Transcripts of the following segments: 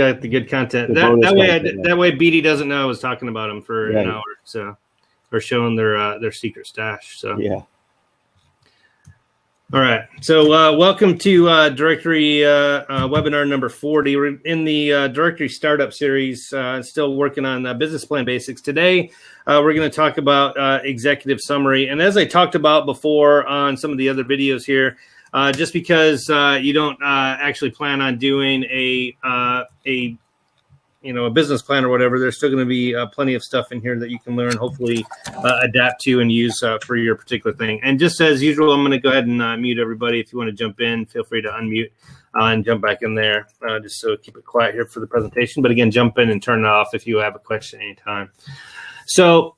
got the good content. That way BD doesn't know I was talking about them for an hour, so or showing their secret stash. So yeah. All right. So welcome to Directory webinar number 40. We're in the Directory Startup series, still working on business plan basics. Today, we're going to talk about executive summary. And as I talked about before on some of the other videos here, just because you don't actually plan on doing a business plan or whatever, there's still going to be plenty of stuff in here that you can learn, hopefully adapt to and use for your particular thing. And just as usual, I'm going to go ahead and mute everybody. If you want to jump in, feel free to unmute and jump back in there, just so keep it quiet here for the presentation. But again, jump in and turn it off if you have a question anytime. So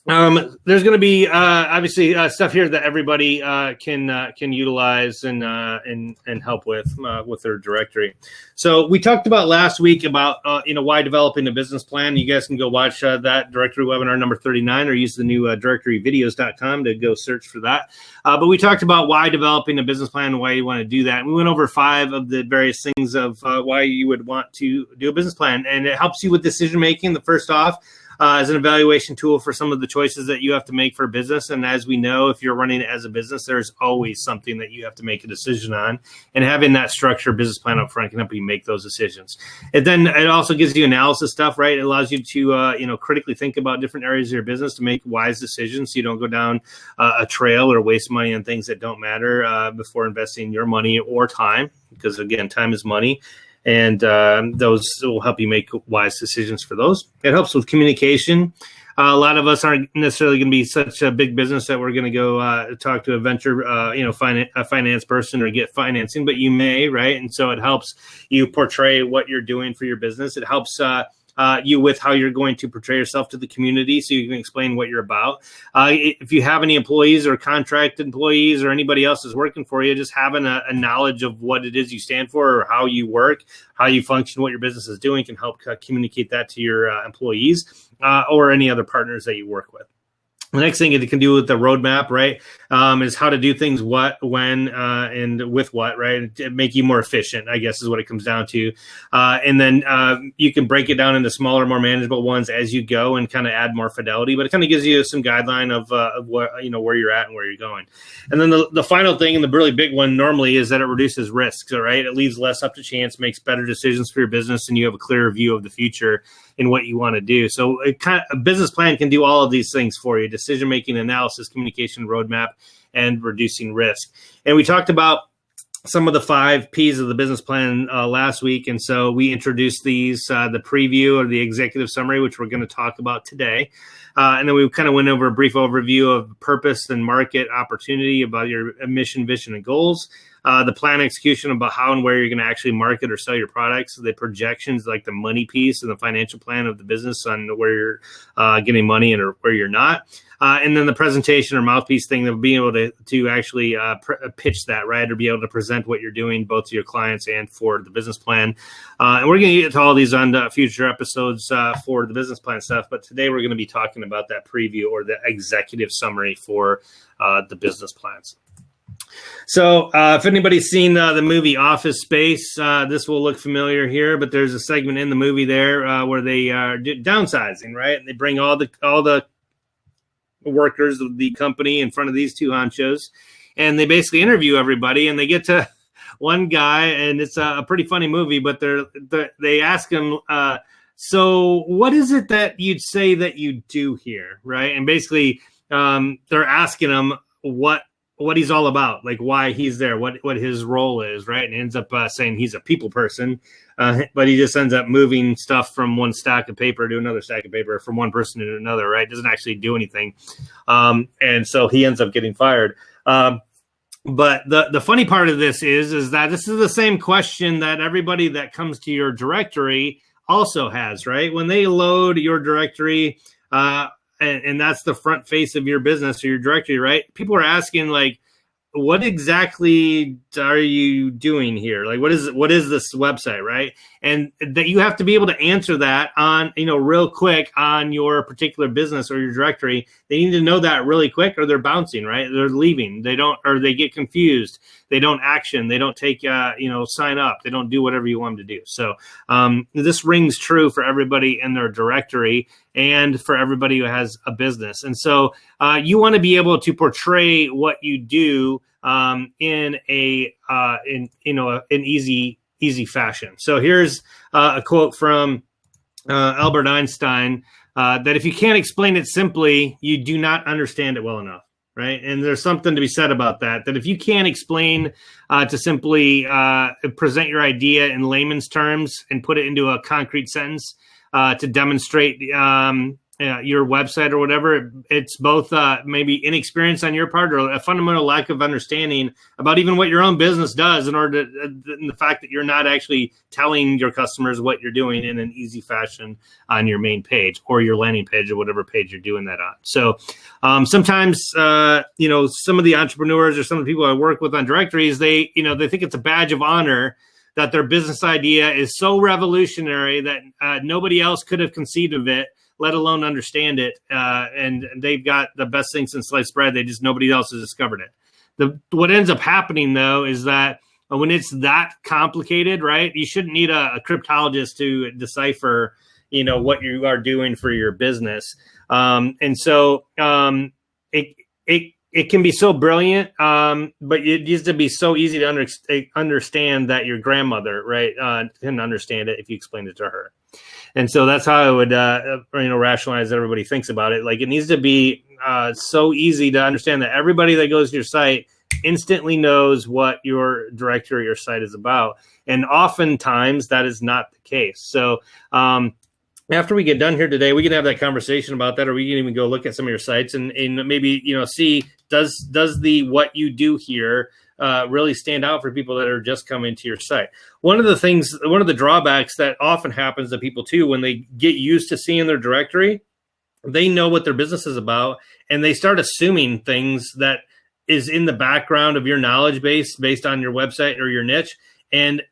there's going to be obviously stuff here that everybody can utilize and help with their directory. So we talked about last week about why developing a business plan. You guys can go watch that directory webinar number 39, or use the new DirectoryVideos.com to go search for that. But we talked about why developing a business plan and why you want to do that. And we went over 5 of the various things of why you would want to do a business plan, and it helps you with decision making. The first off, as an evaluation tool for some of the choices that you have to make for a business. And as we know, if you're running it as a business, there's always something that you have to make a decision on. And having that structured business plan up front can help you make those decisions. And then it also gives you analysis stuff, right? It allows you to, critically think about different areas of your business to make wise decisions, so you don't go down a trail or waste money on things that don't matter before investing your money or time, because again, time is money. And those will help you make wise decisions for those. It helps with communication. A lot of us aren't necessarily going to be such a big business that we're going to go talk to a venture, finance person or get financing, but you may, right? And so it helps you portray what you're doing for your business. It helps you with how you're going to portray yourself to the community, so you can explain what you're about. If you have any employees or contract employees or anybody else is working for you, just having a knowledge of what it is you stand for or how you work, how you function, what your business is doing, can help communicate that to your employees or any other partners that you work with. The next thing it can do with the roadmap, right, is how to do things, what, when, and with what, right, to make you more efficient, I guess is what it comes down to. And then you can break it down into smaller, more manageable ones as you go and kind of add more fidelity. But it kind of gives you some guideline of what, where you're at and where you're going. And then the final thing, and the really big one normally, is that it reduces risks, all right? It leaves less up to chance, makes better decisions for your business, and you have a clearer view of the future in what you want to do. So a business plan can do all of these things for you: decision-making, analysis, communication, roadmap, and reducing risk. And we talked about some of the 5 P's of the business plan last week. And so we introduced these, the preview or the executive summary, which we're going to talk about today. And then we kind of went over a brief overview of purpose and market opportunity, about your mission, vision, and goals. The plan execution, about how and where you're going to actually market or sell your products. The projections, like the money piece, and the financial plan of the business on where you're getting money and or where you're not. And then the presentation or mouthpiece thing, of being able to actually pitch that, right, or be able to present what you're doing both to your clients and for the business plan. And we're going to get to all these on future episodes for the business plan stuff. But today we're going to be talking about that preview or the executive summary for the business plans. So if anybody's seen the movie Office Space, this will look familiar here, but there's a segment in the movie there where they are downsizing, right? And they bring all the workers of the company in front of these 2 honchos, and they basically interview everybody, and they get to one guy, and it's a pretty funny movie, but they ask him, so what is it that you'd say that you do here, right? And basically they're asking him what he's all about, like why he's there, what his role is, right? And ends up saying he's a people person, but he just ends up moving stuff from one stack of paper to another stack of paper, from one person to another, right? Doesn't actually do anything. And so he ends up getting fired. But the funny part of this is that this is the same question that everybody that comes to your directory also has, right? When they load your directory, and that's the front face of your business or your directory, right? People are asking, like, what exactly are you doing here? Like, what is this website, right? And that you have to be able to answer that on, real quick on your particular business or your directory. They need to know that really quick, or they're bouncing, right? They're leaving. They don't, or they get confused. they don't action, they don't take, sign up, they don't do whatever you want them to do. So this rings true for everybody in their directory and for everybody who has a business. And so you want to be able to portray what you do in an easy fashion. So here's a quote from Albert Einstein, that if you can't explain it simply, you do not understand it well enough, right? And there's something to be said about that, that if you can't explain to simply present your idea in layman's terms and put it into a concrete sentence to demonstrate your website or whatever, it's both maybe inexperience on your part or a fundamental lack of understanding about even what your own business does in order to, and the fact that you're not actually telling your customers what you're doing in an easy fashion on your main page or your landing page or whatever page you're doing that on. So sometimes, some of the entrepreneurs or some of the people I work with on directories, they think it's a badge of honor that their business idea is so revolutionary that nobody else could have conceived of it, let alone understand it. And they've got the best thing since sliced bread. Nobody else has discovered it. What ends up happening, though, is that when it's that complicated, right, you shouldn't need a cryptologist to decipher, what you are doing for your business. And so it can be so brilliant, but it needs to be so easy to understand that your grandmother, right, can understand it if you explain it to her. And so that's how I would, rationalize that everybody thinks about it. Like, it needs to be so easy to understand that everybody that goes to your site instantly knows what your directory or site is about. And oftentimes that is not the case. So after we get done here today, we can have that conversation about that, or we can even go look at some of your sites and maybe, see, does the what you do here really stand out for people that are just coming to your site. One of the drawbacks that often happens to people too, when they get used to seeing their directory, they know what their business is about, and they start assuming things that is in the background of your knowledge base based on your website or your niche, and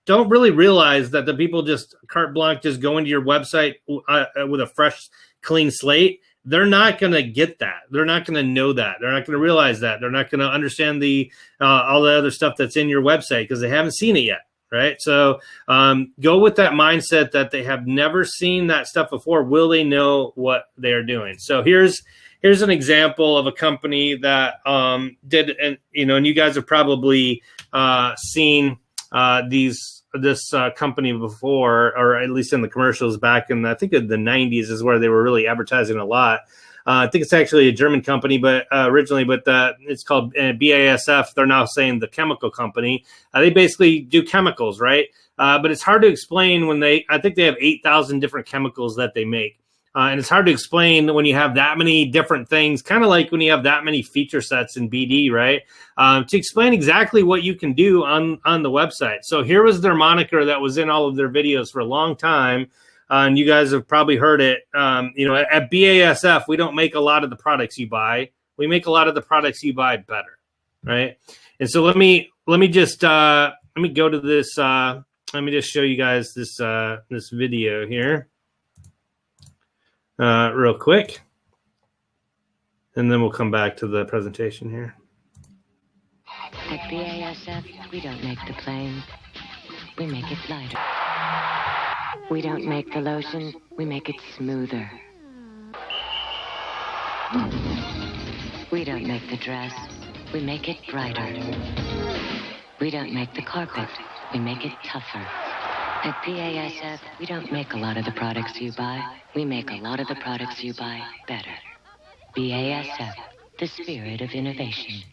don't really realize that the people just carte blanche just go into your website with a fresh, clean slate. They're not going to get that. They're not going to know that. They're not going to realize that. They're not going to understand all the other stuff that's in your website because they haven't seen it yet, right? So go with that mindset that they have never seen that stuff before. Will they know what they are doing? So here's an example of a company that did, and you guys have probably seen this company before, or at least in the commercials back in, I think, the 90s is where they were really advertising a lot. I think it's actually a German company, but originally, it's called BASF. They're now saying the chemical company. They basically do chemicals, right? But it's hard to explain I think they have 8,000 different chemicals that they make. And it's hard to explain when you have that many different things, kind of like when you have that many feature sets in BD, right? To explain exactly what you can do on the website. So here was their moniker that was in all of their videos for a long time. And you guys have probably heard it. At BASF, we don't make a lot of the products you buy. We make a lot of the products you buy better, right? And so let me just go to this. Let me just show you guys this video here. Real quick, and then we'll come back to the presentation here. At BASF, we don't make the plane, we make it lighter. We don't make the lotion, we make it smoother. We don't make the dress, we make it brighter. We don't make the carpet, we make it tougher. At BASF, we don't make a lot of the products you buy. We make a lot of the products you buy better. BASF, the spirit of innovation.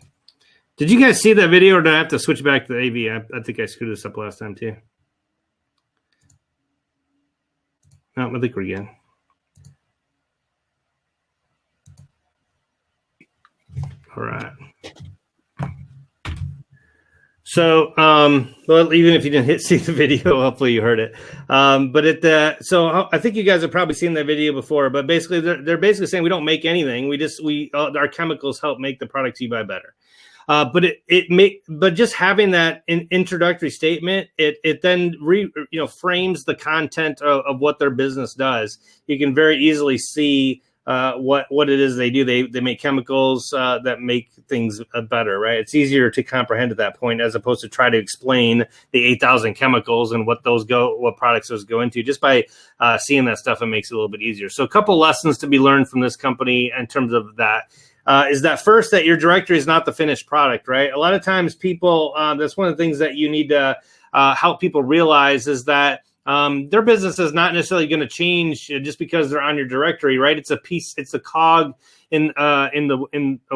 Did you guys see that video, or did I have to switch back to the AV? I think I screwed this up last time too. No, I think we're good. All right. So, well, even if you didn't see the video, hopefully you heard it. So I think you guys have probably seen that video before. But basically, they're basically saying we don't make anything. Our chemicals help make the products you buy better. But just having that introductory statement, it then frames the content of what their business does. You can very easily see what it is they do. They make chemicals that make things better, right? It's easier to comprehend at that point as opposed to try to explain the 8,000 chemicals and what products those go into. Just by seeing that stuff, it makes it a little bit easier. So a couple lessons to be learned from this company in terms of that. Is that first, that your directory is not the finished product, right? A lot of times people, that's one of the things that you need to help people realize is that their business is not necessarily going to change just because they're on your directory, right? It's a piece, it's a cog in a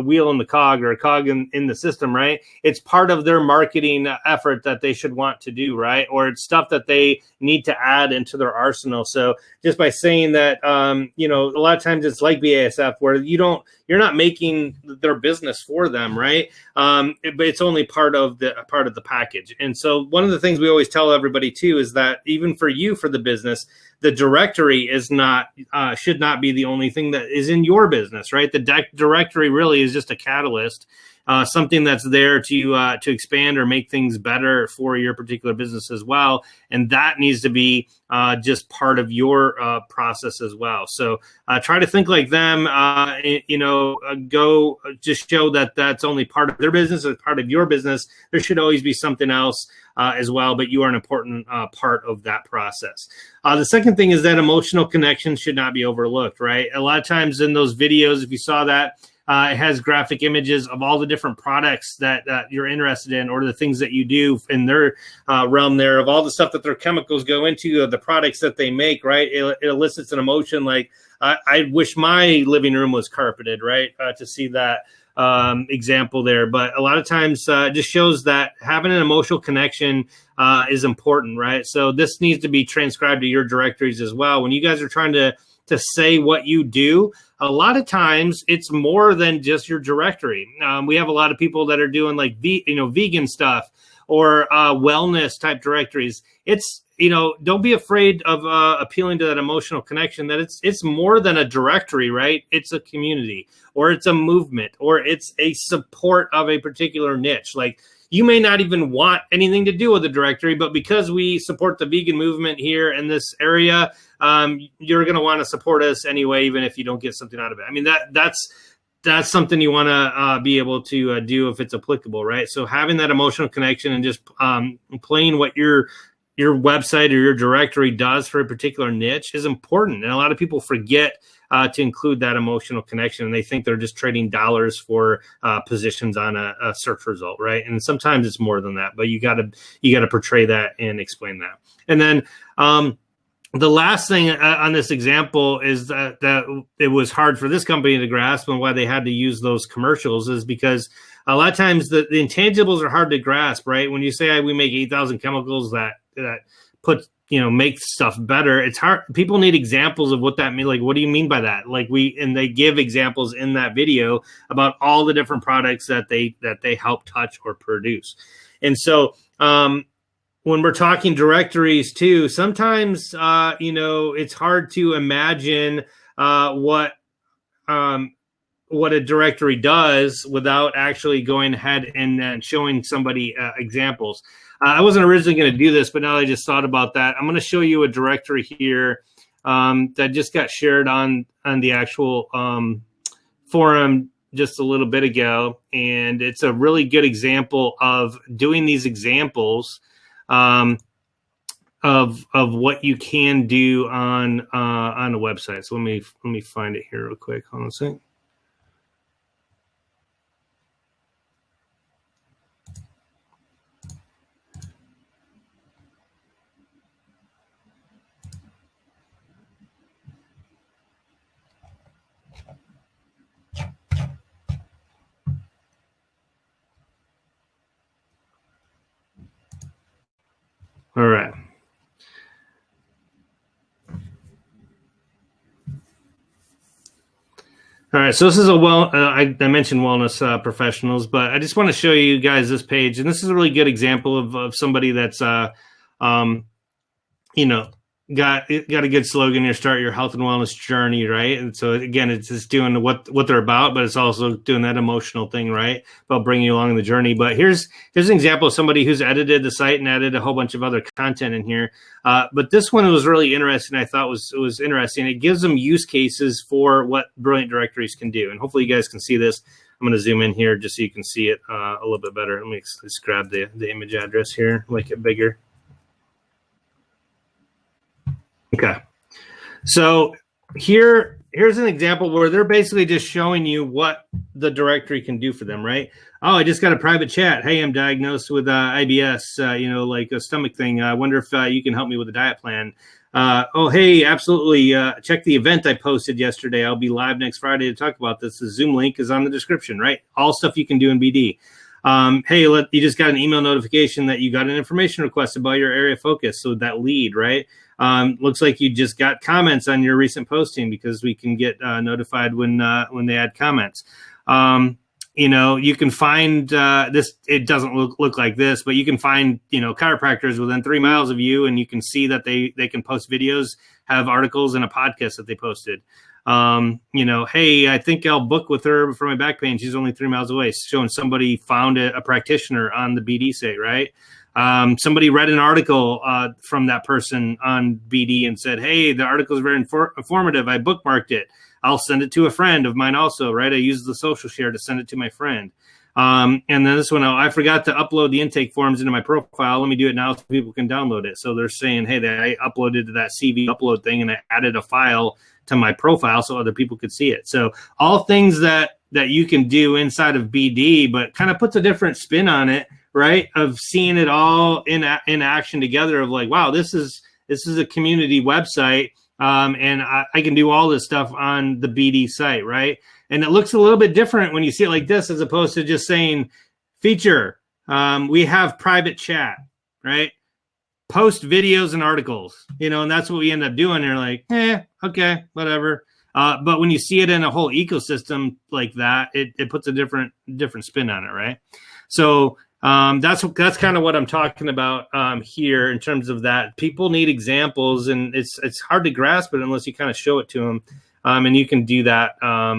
wheel in the cog, or a cog in the system, right? It's part of their marketing effort that they should want to do, right? Or it's stuff that they need to add into their arsenal. So just by saying that, a lot of times it's like BASF, where you're not making their business for them, right? But it's only part of the package. And so one of the things we always tell everybody too is that even for you, for the business, the directory should not be the only thing that is in your business, right? The directory really is just a catalyst, something that's there to expand or make things better for your particular business as well, and that needs to be just part of your process as well. So try to think like them. Go just show that that's only part of their business or part of your business. There should always be something else as well, but you are an important part of that process. The second thing is that emotional connection should not be overlooked, right? A lot of times in those videos, if you saw that, it has graphic images of all the different products that you're interested in, or the things that you do in their realm there, of all the stuff that their chemicals go into, the products that they make, right? It elicits an emotion like, I wish my living room was carpeted, right? To see that example there. But a lot of times it just shows that having an emotional connection is important, right? So this needs to be transcribed to your directories as well. When you guys are trying to say what you do, a lot of times it's more than just your directory. We have a lot of people that are doing like vegan stuff or wellness type directories. It's, don't be afraid of appealing to that emotional connection, that it's more than a directory, right? It's a community, or it's a movement, or it's a support of a particular niche. Like, you may not even want anything to do with the directory, but because we support the vegan movement here in this area, you're going to want to support us anyway, even if you don't get something out of it. I mean, that's something you want to be able to do if it's applicable, right? So having that emotional connection and just playing what your website or your directory does for a particular niche is important. And a lot of people forget to include that emotional connection, and they think they're just trading dollars for positions on a search result, right? And sometimes it's more than that, but you got to portray that and explain that. And then the last thing on this example is that it was hard for this company to grasp, and why they had to use those commercials is because a lot of times the intangibles are hard to grasp, right? When you say we make 8,000 chemicals that put make stuff better, it's hard. People need examples of what that means. Like, what do you mean by that? And they give examples in that video about all the different products that they help touch or produce. And so when we're talking directories too, sometimes it's hard to imagine what a directory does without actually going ahead and showing somebody examples. I wasn't originally going to do this, but now I just thought about that. I'm going to show you a directory here that just got shared on the actual forum just a little bit ago. And it's a really good example of doing these examples of what you can do on a website. So let me find it here real quick. Hold on a second. All right. All right. So this is I mentioned wellness professionals, but I just want to show you guys this page. And this is a really good example of somebody that's, got a good slogan here: start your health and wellness journey, right? And so again, it's just doing what they're about, but it's also doing that emotional thing, right, about bringing you along the journey. But here's an example of somebody who's edited the site and added a whole bunch of other content in here. But this one was really interesting. I thought was interesting. It gives them use cases for what brilliant directories can do, and hopefully you guys can see this. I'm going to zoom in here just so you can see it a little bit better. Let me just grab the image address here, make it bigger. Okay, so here's an example where they're basically just showing you what the directory can do for them, right? Oh, I just got a private chat. Hey, I'm diagnosed with IBS, like a stomach thing. I wonder if you can help me with a diet plan. Oh, hey, absolutely. Check the event I posted yesterday. I'll be live next Friday to talk about this. The Zoom link is on the description, right? All stuff you can do in BD. Hey, you just got an email notification that you got an information request about your area of focus. So that lead, right? Looks like you just got comments on your recent posting because we can get notified when they add comments. You can find this. It doesn't look like this, but you can find chiropractors within 3 miles of you, and you can see that they can post videos, have articles, and a podcast that they posted. Hey, I think I'll book with her for my back pain. She's only 3 miles away. Showing somebody found a practitioner on the BD site, right? Somebody read an article from that person on BD and said, hey, the article is very informative. I bookmarked it. I'll send it to a friend of mine also, right? I use the social share to send it to my friend. And then this one, I forgot to upload the intake forms into my profile. Let me do it now so people can download it. So they're saying, hey, I uploaded to that CV upload thing and I added a file to my profile so other people could see it. So all things that you can do inside of BD, but kind of puts a different spin on it, right? Of seeing it all in action together of like, wow, this is a community website. And I can do all this stuff on the BD site, right? And it looks a little bit different when you see it like this, as opposed to just saying feature. We have private chat, right? Post videos and articles, and that's what we end up doing. They're like, okay, whatever. But when you see it in a whole ecosystem like that, it puts a different spin on it, right? So that's kind of what I'm talking about here in terms of that. People need examples, and it's hard to grasp it unless you kind of show it to them. And you can do that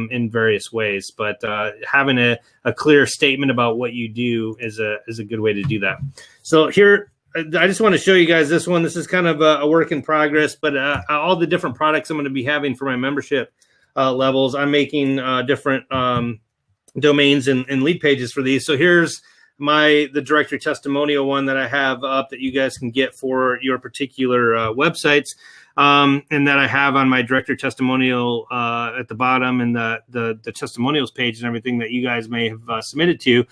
in various ways. But having a clear statement about what you do is a good way to do that. So here, I just want to show you guys this one. This is kind of a work in progress, but all the different products I'm going to be having for my membership levels, I'm making different domains and lead pages for these. So here's the directory testimonial one that I have up that you guys can get for your particular websites, and that I have on my directory testimonial at the bottom, and the testimonials page and everything that you guys may have submitted to.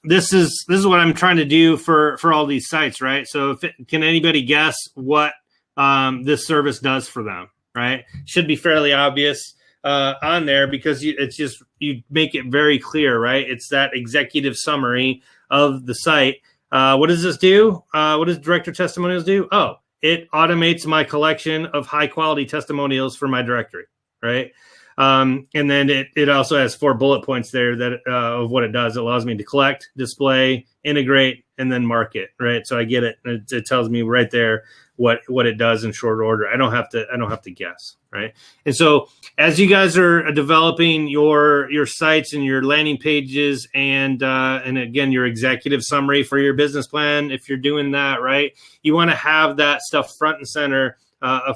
This is what I'm trying to do for all these sites, right? So can anybody guess what this service does for them, right? Should be fairly obvious on there, because you make it very clear, right? It's that executive summary of the site. What does this do? What does Director Testimonials do? Oh, it automates my collection of high quality testimonials for my directory, right? And then it also has 4 bullet points there that of what it does. It allows me to collect, display, integrate, and then market, right? So I get it. It tells me right there what it does in short order. I don't have to guess, right? And so as you guys are developing your sites and your landing pages and again your executive summary for your business plan, if you're doing that, right, you want to have that stuff front and center.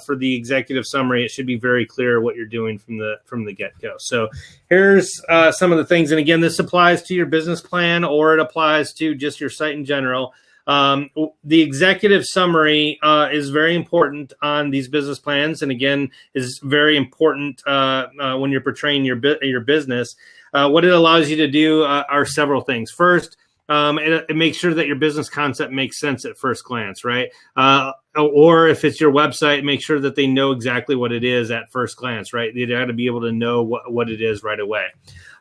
For the executive summary, it should be very clear what you're doing from the get-go. So here's some of the things. And again, this applies to your business plan, or it applies to just your site in general. The executive summary is very important on these business plans, and again, is very important when you're portraying your business. What it allows you to do are several things. First, it makes sure that your business concept makes sense at first glance, right? Or if it's your website, make sure that they know exactly what it is at first glance, right? They got to be able to know what it is right away.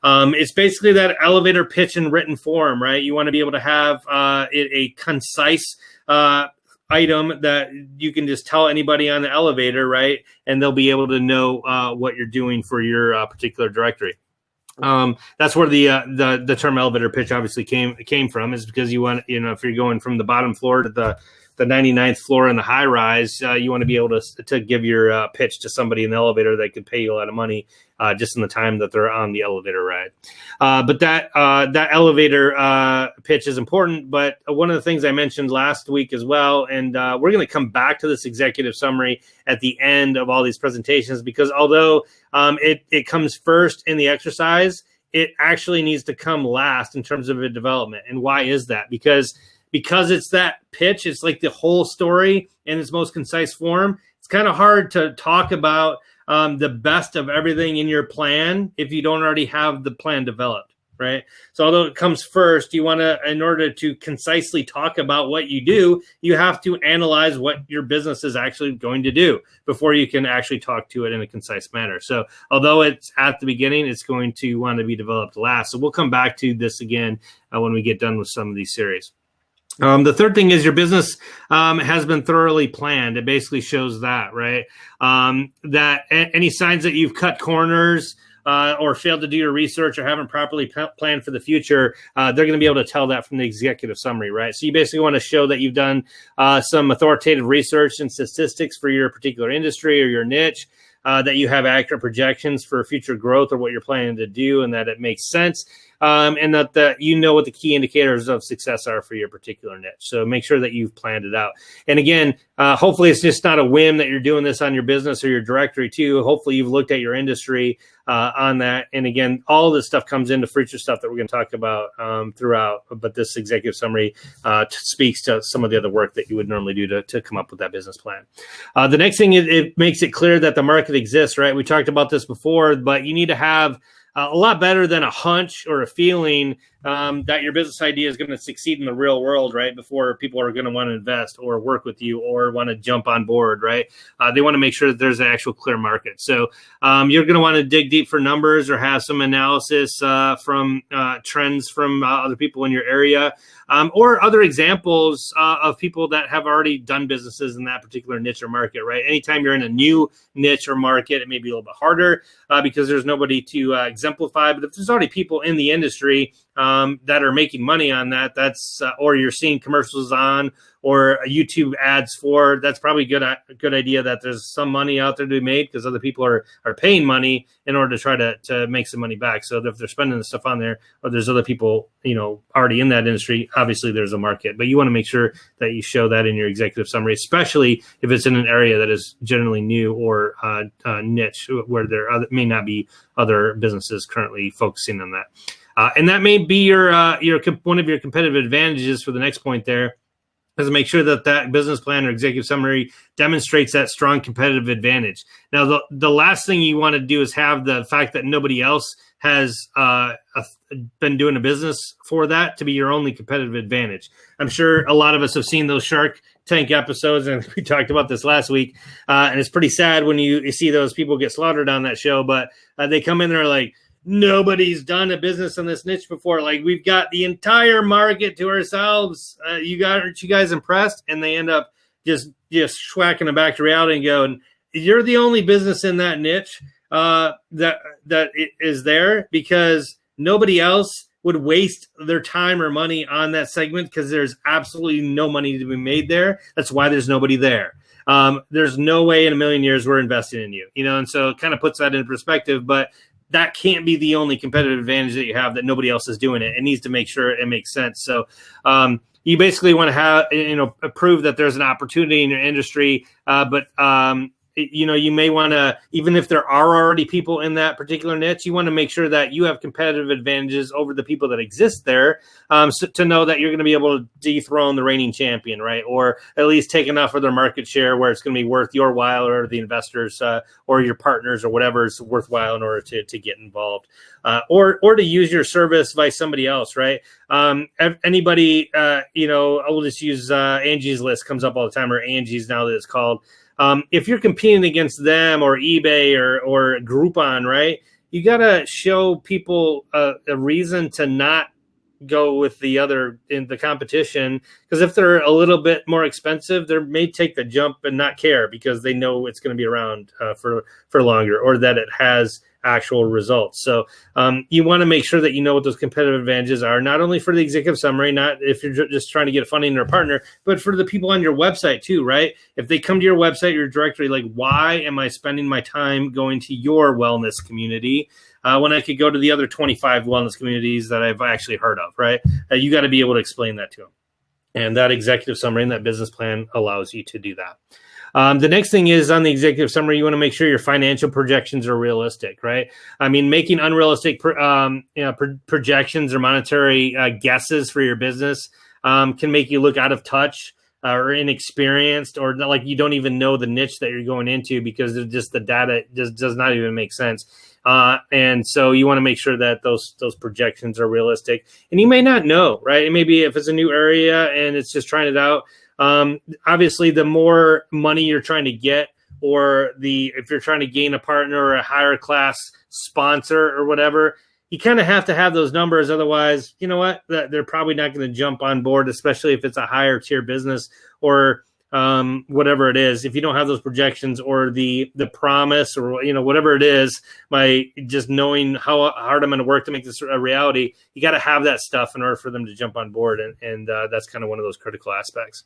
It's basically that elevator pitch in written form, right? You want to be able to have a concise item that you can just tell anybody on the elevator, right? And they'll be able to know what you're doing for your particular directory. That's where the term elevator pitch obviously came from, is because you want, if you're going from the bottom floor to the the 99th floor in the high rise, you want to be able to give your pitch to somebody in the elevator that could pay you a lot of money just in the time that they're on the elevator ride. But that elevator pitch is important. But one of the things I mentioned last week as well, and we're going to come back to this executive summary at the end of all these presentations, because although it comes first in the exercise, it actually needs to come last in terms of a development. And why is that? Because it's that pitch, it's like the whole story in its most concise form. It's kind of hard to talk about the best of everything in your plan if you don't already have the plan developed, right? So although it comes first, you want to, in order to concisely talk about what you do, you have to analyze what your business is actually going to do before you can actually talk to it in a concise manner. So although it's at the beginning, it's going to want to be developed last. So we'll come back to this again when we get done with some of these series. The third thing is your business has been thoroughly planned. It basically shows that, right? That any signs that you've cut corners or failed to do your research or haven't properly planned for the future, they're going to be able to tell that from the executive summary, right? So you basically want to show that you've done some authoritative research and statistics for your particular industry or your niche, that you have accurate projections for future growth or what you're planning to do, and that it makes sense. And that you know what the key indicators of success are for your particular niche. So make sure that you've planned it out. And again, hopefully it's just not a whim that you're doing this on your business or your directory too. Hopefully you've looked at your industry on that. And again, all this stuff comes into future stuff that we're going to talk about throughout. But this executive summary speaks to some of the other work that you would normally do to come up with that business plan. The next thing, it makes it clear that the market exists, right? We talked about this before, but you need to have a lot better than a hunch or a feeling that your business idea is going to succeed in the real world, right? Before people are going to want to invest or work with you or want to jump on board, right? They want to make sure that there's an actual clear market. So you're going to want to dig deep for numbers or have some analysis from trends from other people in your area or other examples of people that have already done businesses in that particular niche or market, right? Anytime you're in a new niche or market, it may be a little bit harder because there's nobody to exemplify. But if there's already people in the industry that are making money on that, that's or you're seeing commercials on or YouTube ads for, that's probably a good idea that there's some money out there to be made because other people are paying money in order to try to make some money back. So if they're spending the stuff on there or there's other people, already in that industry, obviously there's a market. But you want to make sure that you show that in your executive summary, especially if it's in an area that is generally new or niche where there may not be other businesses currently focusing on that. And that may be your one of your competitive advantages for the next point there, is to make sure that business plan or executive summary demonstrates that strong competitive advantage. Now, the last thing you want to do is have the fact that nobody else has been doing a business for that to be your only competitive advantage. I'm sure a lot of us have seen those Shark Tank episodes, and we talked about this last week. And it's pretty sad when you see those people get slaughtered on that show, but they come in there like, nobody's done a business in this niche before. Like, we've got the entire market to ourselves. Aren't you guys impressed? And they end up just schwacking them back to reality and going, you're the only business in that niche that is there because nobody else would waste their time or money on that segment because there's absolutely no money to be made there. That's why there's nobody there. There's no way in a million years we're investing in you, and so it kind of puts that in perspective, but that can't be the only competitive advantage that you have, that nobody else is doing it. It needs to make sure it makes sense. So you basically want to have, prove that there's an opportunity in your industry, but you may want to, even if there are already people in that particular niche, you want to make sure that you have competitive advantages over the people that exist there, so to know that you're going to be able to dethrone the reigning champion, right? Or at least take enough of their market share where it's going to be worth your while or the investors or your partners or whatever is worthwhile in order to get involved, or to use your service by somebody else, right? Anybody, I'll just use Angie's List comes up all the time, or Angie's now that it's called. If you're competing against them or eBay or Groupon, right, you got to show people a reason to not go with the other in the competition, because if they're a little bit more expensive, they may take the jump and not care because they know it's going to be around for longer, or that it has actual results. So you want to make sure that you know what those competitive advantages are, not only for the executive summary, not if you're just trying to get funding or a partner, but for the people on your website too, right? If they come to your website, your directory, like, why am I spending my time going to your wellness community when I could go to the other 25 wellness communities that I've actually heard of, right? You got to be able to explain that to them. And that executive summary and that business plan allows you to do that. The next thing is on the executive summary, you want to make sure your financial projections are realistic, right? I mean, making unrealistic projections or monetary guesses for your business can make you look out of touch or inexperienced, or like you don't even know the niche that you're going into because just the data just does not even make sense. And so you want to make sure that those projections are realistic. And you may not know, right? And maybe if it's a new area and it's just trying it out, obviously the more money you're trying to get, or if you're trying to gain a partner or a higher class sponsor or whatever, you kind of have to have those numbers. Otherwise, you know what? They're probably not going to jump on board, especially if it's a higher tier business or whatever it is. If you don't have those projections or the promise or, whatever it is, by just knowing how hard I'm going to work to make this a reality, you got to have that stuff in order for them to jump on board. And that's kind of one of those critical aspects.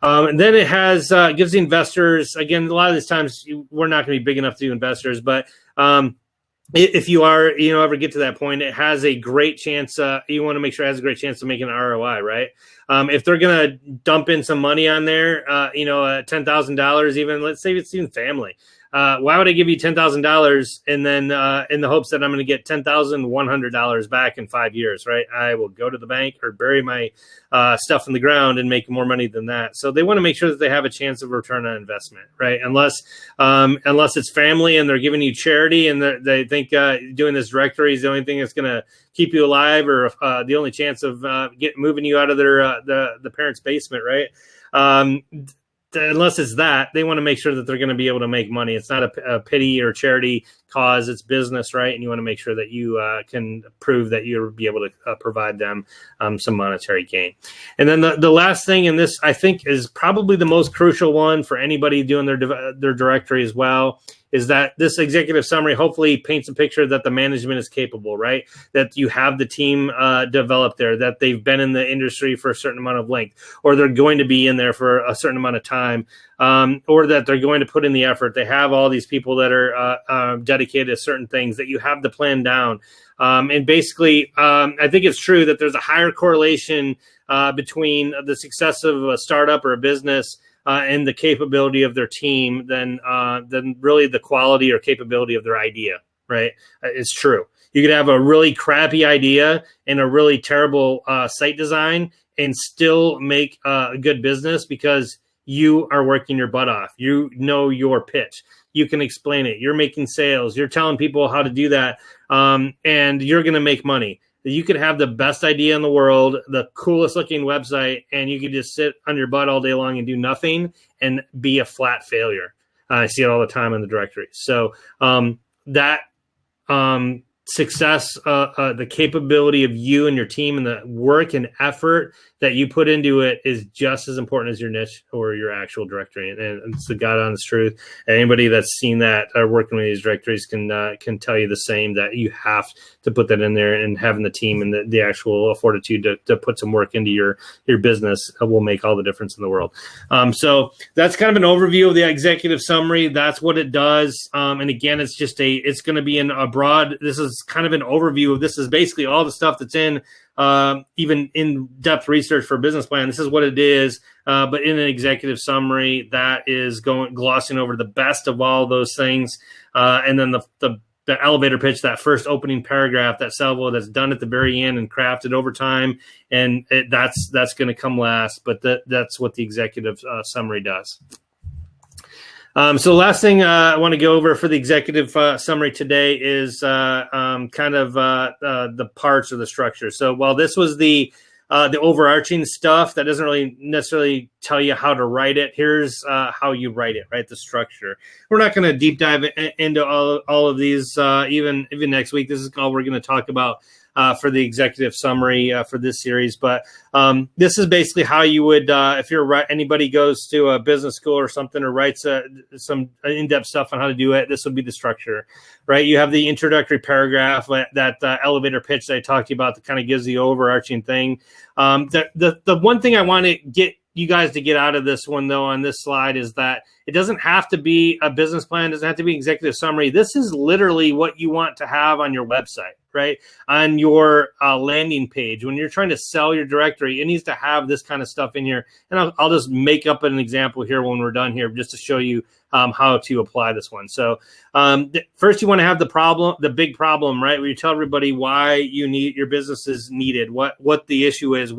And then it gives the investors, again, a lot of these times we're not going to be big enough to do investors, but if you are, ever get to that point, it has a great chance. You want to make sure it has a great chance of making an ROI, right? If they're going to dump in some money on there, $10,000, even, let's say it's even family. Why would I give you $10,000 and then in the hopes that I'm going to get $10,100 back in 5 years, right? I will go to the bank or bury my stuff in the ground and make more money than that. So they want to make sure that they have a chance of return on investment, right? Unless it's family and they're giving you charity and they think doing this directory is the only thing that's going to keep you alive, or the only chance of moving you out of the parents' basement, right? Unless it's that, they want to make sure that they're going to be able to make money. It's not a pity or charity cause, it's business, right? And you want to make sure that you can prove that you'll be able to provide them some monetary gain. And then the last thing, and this I think is probably the most crucial one for anybody doing their directory as well, is that this executive summary hopefully paints a picture that the management is capable, right? That you have the team developed there, that they've been in the industry for a certain amount of length, or they're going to be in there for a certain amount of time, or that they're going to put in the effort. They have all these people that are dedicated to certain things, that you have the plan down. And basically, I think it's true that there's a higher correlation between the success of a startup or a business and the capability of their team than really the quality or capability of their idea, right? It's true. You could have a really crappy idea and a really terrible site design and still make a good business because you are working your butt off. You know your pitch. You can explain it. You're making sales. You're telling people how to do that, and you're going to make money. You could have the best idea in the world, the coolest looking website, and you could just sit on your butt all day long and do nothing and be a flat failure. I see it all the time in the directory. So that success, the capability of you and your team and the work and effort that you put into it is just as important as your niche or your actual directory. And it's the God honest truth. And anybody that's seen that or working with these directories can tell you the same, that you have to put that in there, and having the team and the actual fortitude to put some work into your business will make all the difference in the world. So that's kind of an overview of the executive summary. That's what it does. And again, it's going to be in a broad, this is kind of an overview of, this is basically all the stuff that's in even in-depth research for a business plan. This is what it is, but in an executive summary, that is glossing over the best of all those things, and then the elevator pitch, that first opening paragraph, that salvo that's done at the very end and crafted over time, and that's going to come last. But that's what the executive summary does. So the last thing I want to go over for the executive summary today is kind of the parts of the structure. So while this was the overarching stuff, that doesn't really necessarily tell you how to write it. Here's how you write it, right? The structure. We're not going to deep dive into all of these even next week. This is all we're going to talk about for the executive summary for this series. But this is basically how you would, if anybody goes to a business school or something, or writes some in-depth stuff on how to do it, this would be the structure, right? You have the introductory paragraph, that elevator pitch that I talked to you about, that kind of gives the overarching thing. The one thing I want to get you guys to get out of this one, though, on this slide, is that it doesn't have to be a business plan, doesn't have to be executive summary. This is literally what you want to have on your website, right? On your landing page. When you're trying to sell your directory, it needs to have this kind of stuff in here. And I'll just make up an example here when we're done here, just to show you how to apply this one. So first, you want to have the big problem, right? Where you tell everybody why your business is needed, what the issue is,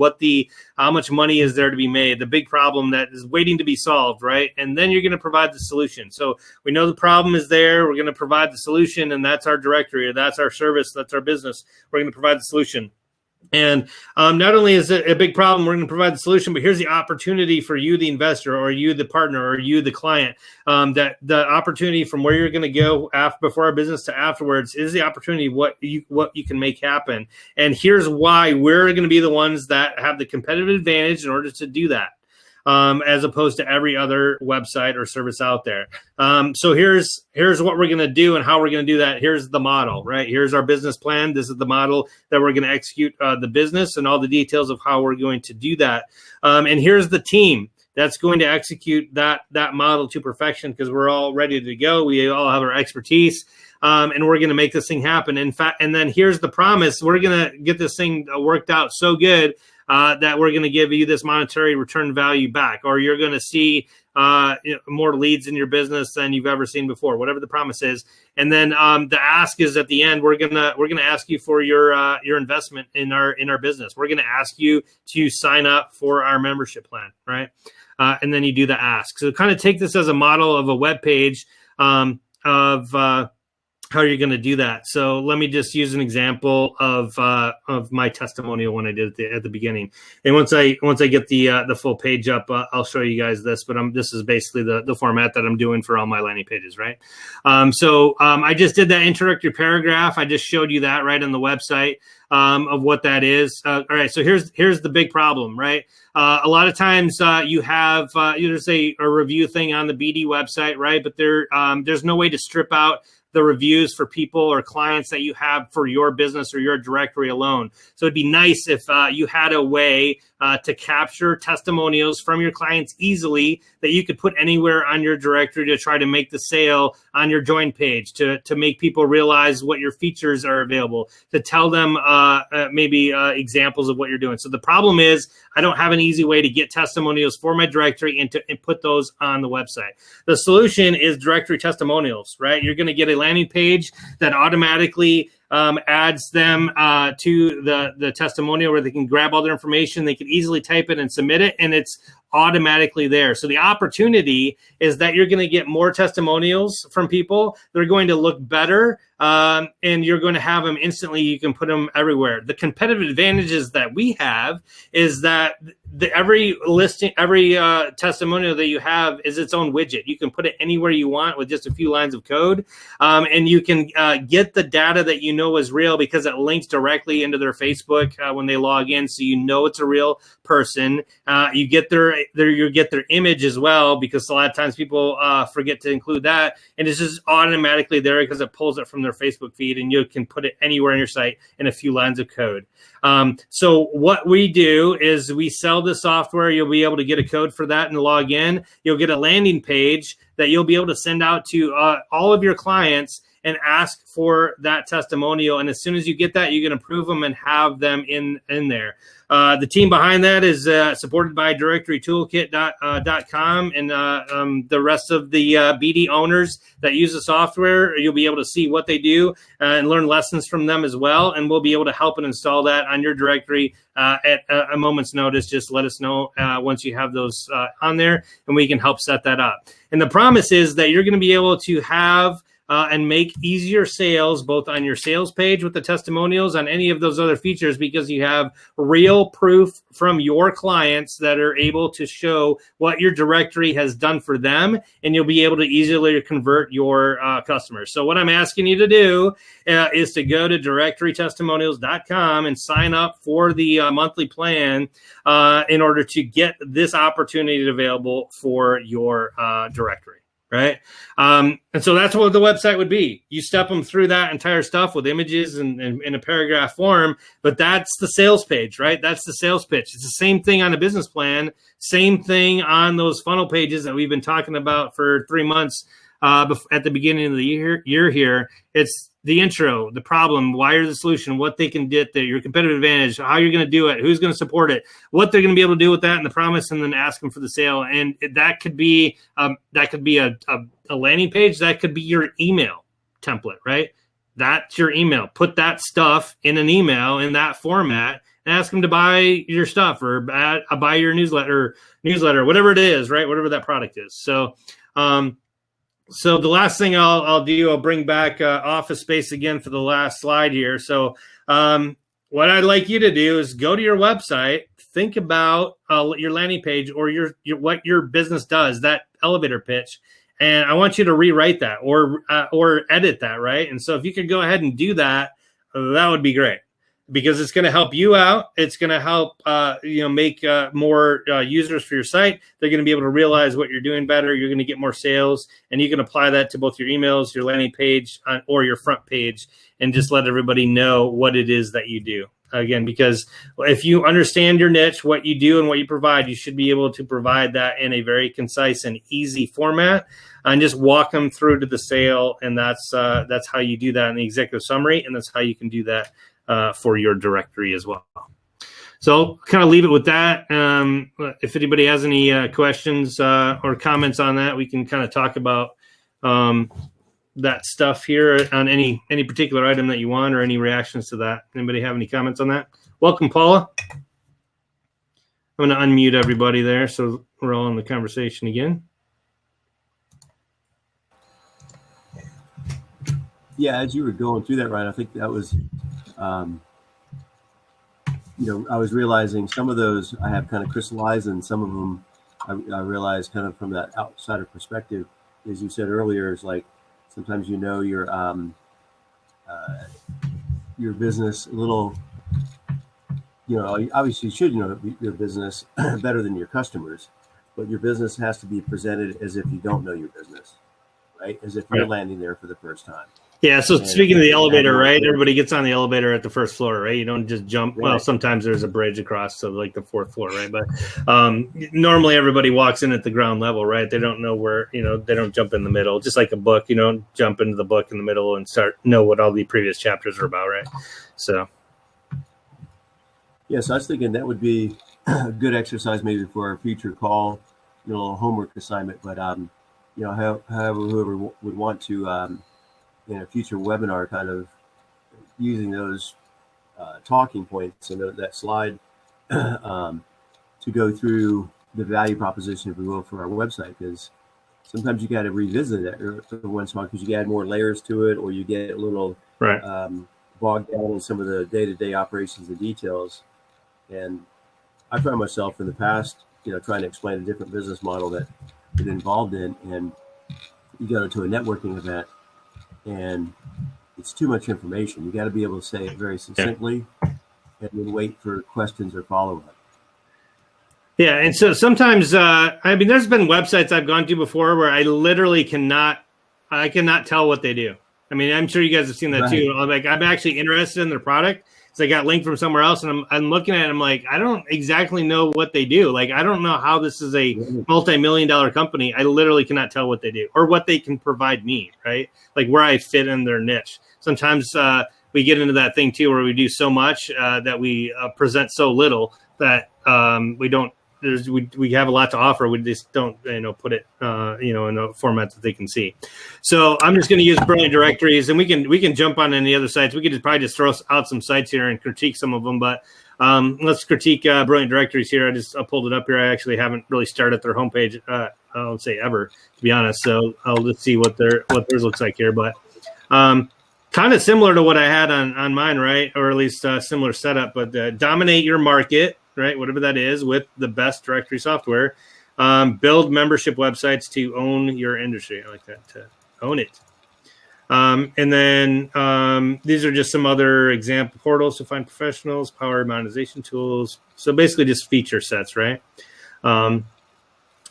how much money is there to be made, the big problem that is waiting to be solved, right? And then you're going to provide the solution. So we know the problem is there. We're going to provide the solution, and that's our directory, or that's our service, that's our business. We're going to provide the solution. And not only is it a big problem, we're going to provide the solution, but here's the opportunity for you, the investor, or you, the partner, or you, the client. That the opportunity from where you're going to go before our business to afterwards is the opportunity what you can make happen. And here's why we're going to be the ones that have the competitive advantage in order to do that. As opposed to every other website or service out there. So here's what we're going to do and how we're going to do that. Here's the model, right? Here's our business plan. This is the model that we're going to execute the business, and all the details of how we're going to do that. And here's the team that's going to execute that model to perfection, because we're all ready to go. We all have our expertise. And we're going to make this thing happen. In fact, and then here's the promise. We're going to get this thing worked out so good that we're going to give you this monetary return value back, or you're going to see more leads in your business than you've ever seen before, whatever the promise is. And then the ask is at the end, we're gonna ask you for your investment in our business. We're going to ask you to sign up for our membership plan, right? And then you do the ask. So kind of take this as a model of a web page of how you're going to do that. So let me just use an example of my testimonial when I did it at the beginning. And once I get the full page up, I'll show you guys this. But this is basically the format that I'm doing for all my landing pages, right? So I just did that introductory paragraph. I just showed you that right on the website of what that is. All right. So here's the big problem, right? A lot of times you have there's a review thing on the BD website, right? But there's no way to strip out the reviews for people or clients that you have for your business or your directory alone. So it'd be nice if you had a way to capture testimonials from your clients easily that you could put anywhere on your directory to try to make the sale on your join page, to make people realize what your features are available, to tell them maybe examples of what you're doing. So the problem is I don't have an easy way to get testimonials for my directory and put those on the website. The solution is directory testimonials, right? You're going to get a landing page that automatically adds them to the testimonial, where they can grab all their information. They can easily type it and submit it, and it's automatically there. So the opportunity is that you're going to get more testimonials from people. They're going to look better, and you're going to have them instantly. You can put them everywhere. The competitive advantages that we have is that every listing, every testimonial that you have is its own widget. You can put it anywhere you want with just a few lines of code, and you can get the data that you know is real because it links directly into their Facebook when they log in, so you know it's a real person. You get their image as well, because a lot of times people forget to include that, and it's just automatically there because it pulls it from their Facebook feed, and you can put it anywhere on your site in a few lines of code. So what we do is we sell the software. You'll be able to get a code for that and log in. You'll get a landing page that you'll be able to send out to all of your clients and ask for that testimonial. And as soon as you get that, you can approve them and have them in there. The team behind that is supported by DirectoryToolkit.com, and the rest of the BD owners that use the software. You'll be able to see what they do and learn lessons from them as well. And we'll be able to help and install that on your directory at a moment's notice. Just let us know once you have those on there, and we can help set that up. And the promise is that you're going to be able to have and make easier sales both on your sales page with the testimonials, on any of those other features, because you have real proof from your clients that are able to show what your directory has done for them, and you'll be able to easily convert your customers. So what I'm asking you to do is to go to DirectoryTestimonials.com and sign up for the monthly plan in order to get this opportunity available for your directory. Right. And so that's what the website would be. You step them through that entire stuff with images and in a paragraph form. But that's the sales page, right? That's the sales pitch. It's the same thing on a business plan. Same thing on those funnel pages that we've been talking about for 3 months at the beginning of the year here. It's the intro, the problem, why you're the solution, what they can get there, your competitive advantage, how you're going to do it, who's going to support it, what they're going to be able to do with that and the promise, and then ask them for the sale. And that could be a landing page. That could be your email template, right? That's your email. Put that stuff in an email in that format and ask them to buy your stuff or buy your newsletter, whatever it is, right? Whatever that product is. So the last thing I'll do, I'll bring back Office Space again for the last slide here. So what I'd like you to do is go to your website, think about your landing page or your what your business does, that elevator pitch, and I want you to rewrite that or edit that, right? And so if you could go ahead and do that, that would be great, because it's going to help you out. It's going to help make more users for your site. They're going to be able to realize what you're doing better. You're going to get more sales, and you can apply that to both your emails, your landing page, or your front page, and just let everybody know what it is that you do. Again, because if you understand your niche, what you do and what you provide, you should be able to provide that in a very concise and easy format, and just walk them through to the sale. And that's how you do that in the executive summary, and that's how you can do that for your directory as well. So kind of leave it with that. If anybody has any questions or comments on that, we can kind of talk about that stuff here on any particular item that you want, or any reactions to that. Anybody have any comments on that? Welcome, Paula. I'm going to unmute everybody there so we're all in the conversation again. Yeah, as you were going through that, Ryan, I think that was, I was realizing some of those I have kind of crystallized, and some of them I realized kind of from that outsider perspective. As you said earlier, it's like sometimes your business a little, obviously you should know your business better than your customers, but your business has to be presented as if you don't know your business, right? As if you're landing there for the first time. Yeah, so speaking of the elevator, right? Everybody gets on the elevator at the first floor, right? You don't just jump. Right. Well, sometimes there's a bridge across to like the fourth floor, right? But normally everybody walks in at the ground level, right? They don't know where, they don't jump in the middle. Just like a book, you don't jump into the book in the middle and know what all the previous chapters are about, right? So. Yeah, so I was thinking that would be a good exercise maybe for a future call, a little homework assignment. But, however, whoever would want to, in a future webinar, kind of using those talking points and that slide to go through the value proposition, if we will, for our website, because sometimes you got to revisit it every once in a while because you add more layers to it, or you get a little bogged down in some of the day-to-day operations and details. And I found myself in the past, trying to explain a different business model that I've been involved in, and you go to a networking event, and it's too much information. You got to be able to say it very succinctly, and then wait for questions or follow-up. Yeah, and so sometimes, there's been websites I've gone to before where I literally cannot tell what they do. I mean, I'm sure you guys have seen that too. I'm actually interested in their product, so I got linked from somewhere else, and I'm looking at it, I'm like, I don't exactly know what they do. Like, I don't know how this is a multi-million-dollar company. I literally cannot tell what they do or what they can provide me, right? Like where I fit in their niche. Sometimes we get into that thing too, where we do so much that we present so little that we don't. We have a lot to offer. We just don't, put it, in a format that they can see. So I'm just going to use Brilliant Directories, and we can jump on any other sites. We could probably just throw out some sites here and critique some of them, but let's critique Brilliant Directories here. I pulled it up here. I actually haven't really started their homepage I don't say ever, to be honest. So I'll just see what theirs looks like here. But kind of similar to what I had on mine, right? Or at least similar setup. But dominate your market, right? Whatever that is, with the best directory software. Build membership websites to own your industry. I like that, to own it. And then these are just some other example portals to find professionals, power monetization tools. So basically just feature sets, right?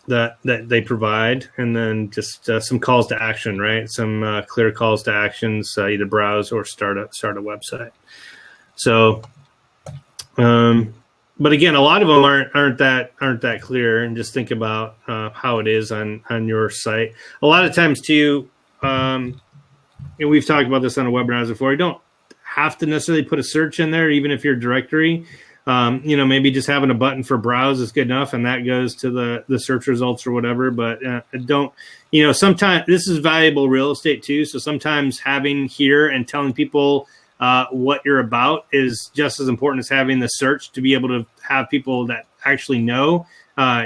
That they provide, and then just some calls to action, right? Some clear calls to actions, either browse or start a website. So, but again, a lot of them aren't that clear. And just think about how it is on your site. A lot of times too, and we've talked about this on a webinar before. You don't have to necessarily put a search in there, even if you're directory. Maybe just having a button for browse is good enough, and that goes to the search results or whatever. But sometimes this is valuable real estate too. So sometimes having here and telling people what you're about is just as important as having the search to be able to have people that actually know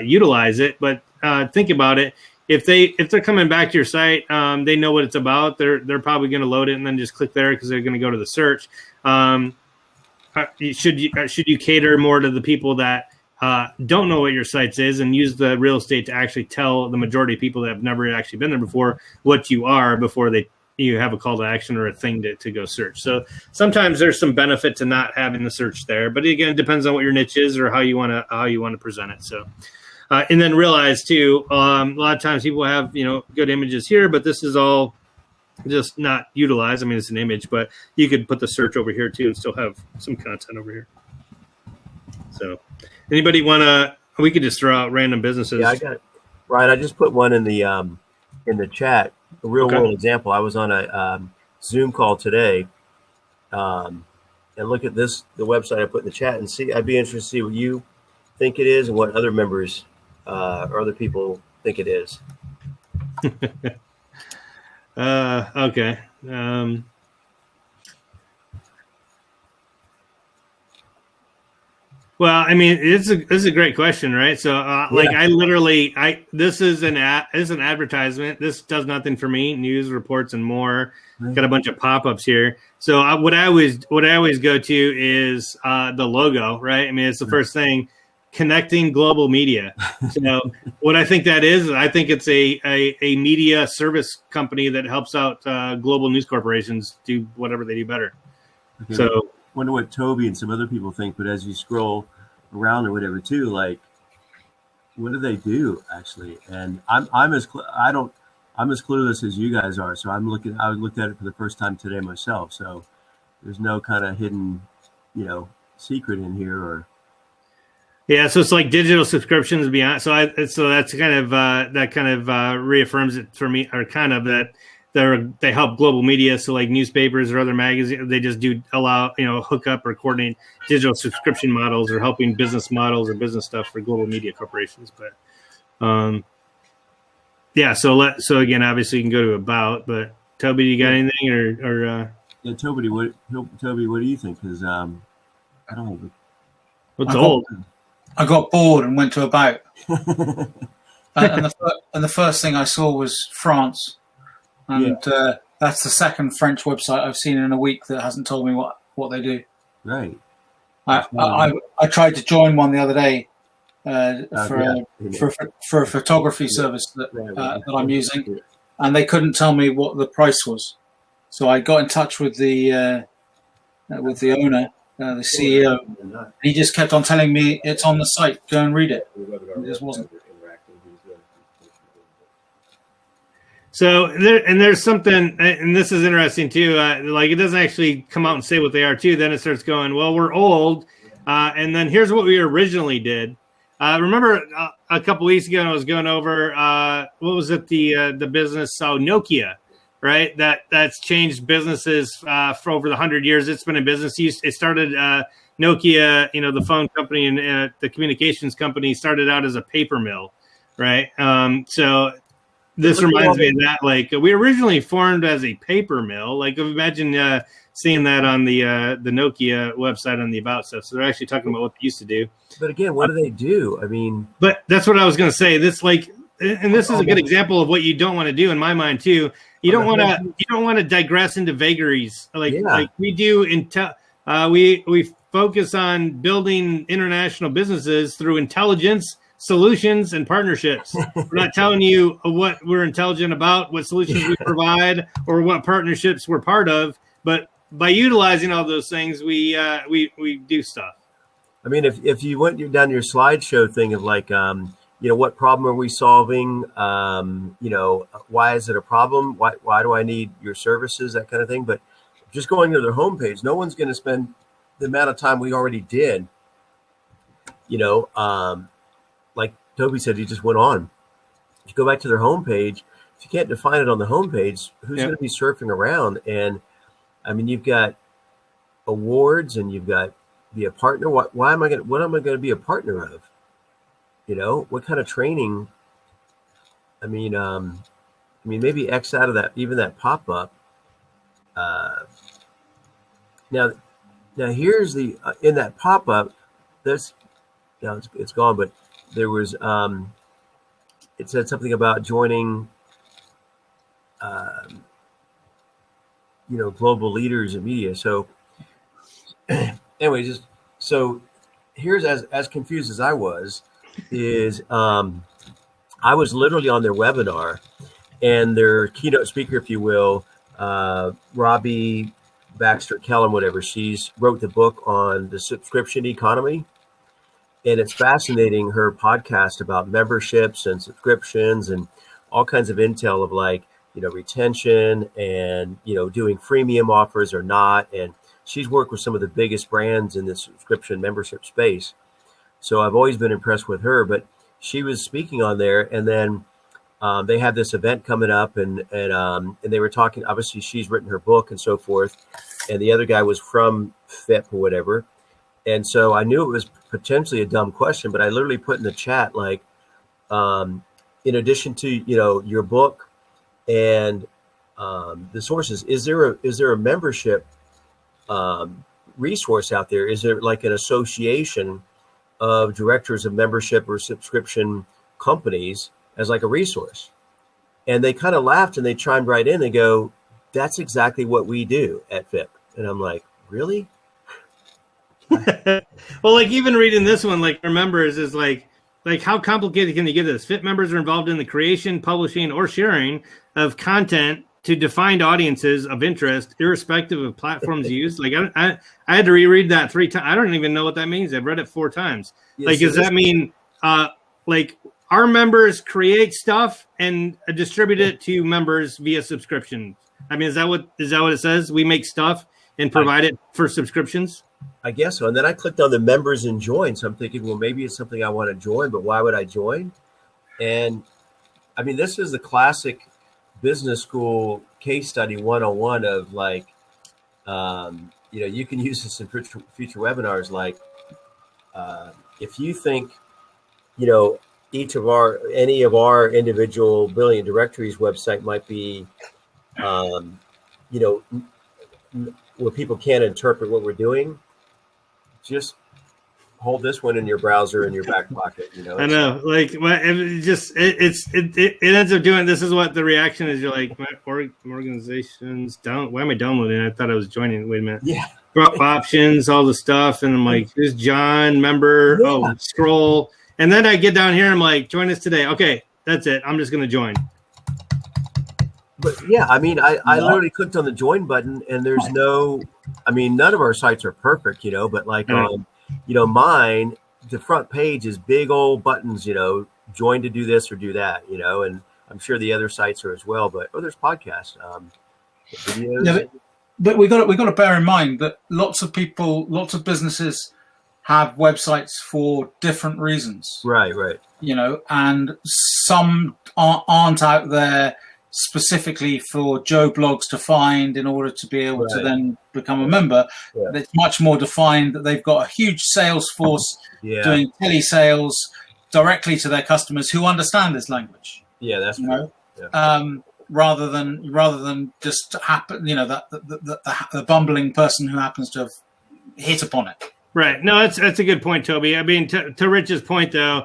utilize it. But think about it. If they're coming back to your site, they know what it's about. They're probably going to load it and then just click there because they're going to go to the search. Should you cater more to the people that don't know what your site is and use the real estate to actually tell the majority of people that have never actually been there before what you are before you have a call to action or a thing to go search. So sometimes there's some benefit to not having the search there, but again, it depends on what your niche is or how you want to present it. So, and then realize too, a lot of times people have good images here, but this is all just not utilized. I mean, it's an image, but you could put the search over here too and still have some content over here. So anybody we could just throw out random businesses. Yeah, I got it. Right. I just put one in the chat, a real world example. I was on a Zoom call today, and look at the website I put in the chat, and see, I'd be interested to see what you think it is and what other members or other people think it is. Okay. Well, I mean, this is a great question, right? So, this is an advertisement. This does nothing for me. News reports and more. Got a bunch of pop-ups here. So, what I always go to is the logo, right? I mean, it's the first thing. Connecting global media. So what I think that is, I think it's a media service company that helps out global news corporations do whatever they do better. Okay. So wonder what Toby and some other people think, but as you scroll around or whatever too, like what do they do actually? And I'm as clueless as you guys are. So I looked at it for the first time today myself. So there's no kind of hidden, secret in here or. Yeah, so it's like digital subscriptions beyond. So that's kind of reaffirms it for me, or kind of that they help global media. So like newspapers or other magazines, they just do allow hook up or coordinate digital subscription models or helping business models or business stuff for global media corporations. But yeah, so again, obviously you can go to about. But Toby, do you got anything or? Yeah, Toby, what do you think? Because I don't know. What's old? I got bored and went to about. and the first thing I saw was France. And that's the second French website I've seen in a week that hasn't told me what they do. Right. I tried to join one the other day for a photography service that I'm using, and they couldn't tell me what the price was. So I got in touch with the owner, the CEO. He just kept on telling me it's on the site. Go and read it. It just wasn't. So there's something, and this is interesting too. Like it doesn't actually come out and say what they are too. Then it starts going, well, we're old, and then here's what we originally did. Remember a couple weeks ago, I was going over what was it, the business Nokia, right? That's changed businesses for over the 100 years it's been in business. It started Nokia, the phone company and the communications company started out as a paper mill, right? So. This reminds me of that. Like we originally formed as a paper mill. Like imagine seeing that on the Nokia website on the about stuff. So they're actually talking about what they used to do. But again, what do they do? I mean, but that's what I was going to say. This like and this is a good example of what you don't want to do in my mind too. You don't want to digress into vagaries like we do. We focus on building international businesses through intelligence, solutions, and partnerships. We're not telling you what we're intelligent about, what solutions we provide, or what partnerships we're part of. But by utilizing all those things, we do stuff. I mean, if you went down your slideshow thing of like, what problem are we solving? Why is it a problem? Why do I need your services? That kind of thing. But just going to their homepage, no one's going to spend the amount of time we already did. Like Toby said, he just went on. If you go back to their homepage, if you can't define it on the homepage, who's going to be surfing around? And I mean, you've got awards and you've got be a partner. What am I going to be a partner of? What kind of training? I mean, maybe X out of that, even that pop-up. Now here's the in that pop-up. It's gone, but there was it said something about joining global leaders in media. So anyway, so here's as confused as I was is I was literally on their webinar, and their keynote speaker, if you will, Robbie Baxter Kellum, whatever, she's wrote the book on the subscription economy. And it's fascinating, her podcast about memberships and subscriptions and all kinds of intel of retention and, doing freemium offers or not. And she's worked with some of the biggest brands in the subscription membership space. So I've always been impressed with her, but she was speaking on there, and then they had this event coming up, and they were talking. Obviously, she's written her book and so forth, and the other guy was from FIP or whatever, and so I knew it was potentially a dumb question, but I literally put in the chat in addition to your book and the sources, is there a membership resource out there? Is there like an association of directors of membership or subscription companies as like a resource? And they kind of laughed and they chimed right in. They go, that's exactly what we do at FIP. And I'm like, really? Well, even reading this one, our members is like how complicated can you get this? FIP members are involved in the creation, publishing, or sharing of content to defined audiences of interest, irrespective of platforms used. I had to reread that 3 times. I don't even know what that means. I've read it 4 times. Yes, does that mean our members create stuff and distribute it to members via subscription? I mean, is that what it says? We make stuff and provide it for subscriptions? I guess so. And then I clicked on the members and join. So I'm thinking, well, maybe it's something I want to join, but why would I join? And I mean, this is the classic business school case study 101 of you can use this in future webinars. If you think, any of our individual Brilliant Directories website might be, where people can't interpret what we're doing, just hold this one in your browser in your back pocket. I know, it ends up doing. This is what the reaction is. You're like, my organizations down. Why am I downloading? I thought I was joining. Wait a minute. Yeah. Drop options, all the stuff, and I'm like, this John member. Yeah. Oh, scroll, and then I get down here. And I'm like, join us today. Okay, that's it. I'm just gonna join. But yeah, I mean, I literally clicked on the join button, and there's no. I mean, none of our sites are perfect, but mine, the front page is big old buttons, join to do this or do that, and I'm sure the other sites are as well. But there's podcasts, videos. Yeah, but we got to bear in mind that lots of businesses have websites for different reasons. Right. And some aren't out there specifically for Joe Blogs to find in order to be able to then become a member. Yeah. It's much more defined that they've got a huge sales force doing telesales directly to their customers who understand this language. Yeah, that's true. Rather than just happen, the bumbling person who happens to have hit upon it. Right. No, that's a good point, Toby. I mean, to Rich's point, though,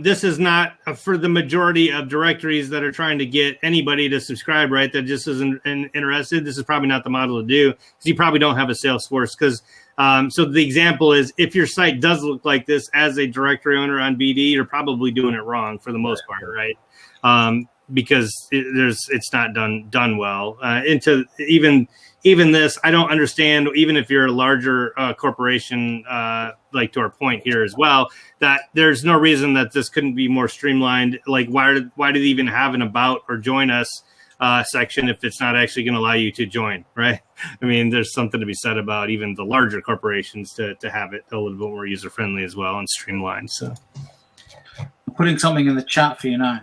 This is not for the majority of directories that are trying to get anybody to subscribe, right? That just isn't interested. This is probably not the model to do because you probably don't have a sales force. Because so the example is if your site does look like this as a directory owner on BD, you're probably doing it wrong for the most part, right? Because it's not done well. Into even this, I don't understand. Even if you're a larger corporation, like to our point here as well, that there's no reason that this couldn't be more streamlined. Like why do they even have an about or join us section if it's not actually going to allow you to join, right? I mean, there's something to be said about even the larger corporations to have it a little bit more user friendly as well and streamlined. So, I'm putting something in the chat for you now.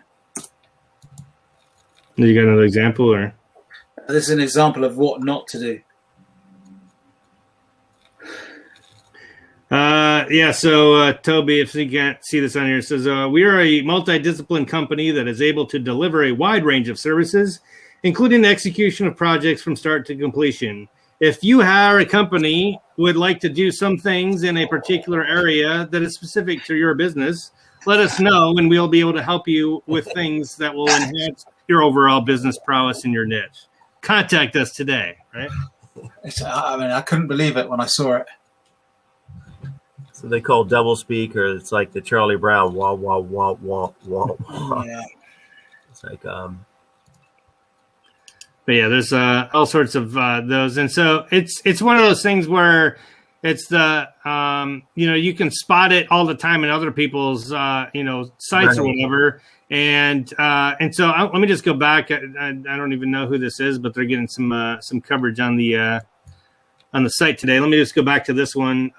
You got another example, or this is an example of what not to do. Yeah, so Toby, if you can't see this on here, it says, we are a multidisciplined company that is able to deliver a wide range of services, including the execution of projects from start to completion. If you are a company would like to do some things in a particular area that is specific to your business, let us know, and we'll be able to help you with things that will enhance your overall business prowess in your niche. Contact us today, right? I mean, I couldn't believe it when I saw it. So they call double speak, or it's like the Charlie Brown wah wah wah wah wah. Yeah. It's like But yeah, there's all sorts of those, and so it's one of those things where it's the you can spot it all the time in other people's sites or whatever, and so let me just go back. I don't even know who this is, but they're getting some coverage on the site today. Let me just go back to this one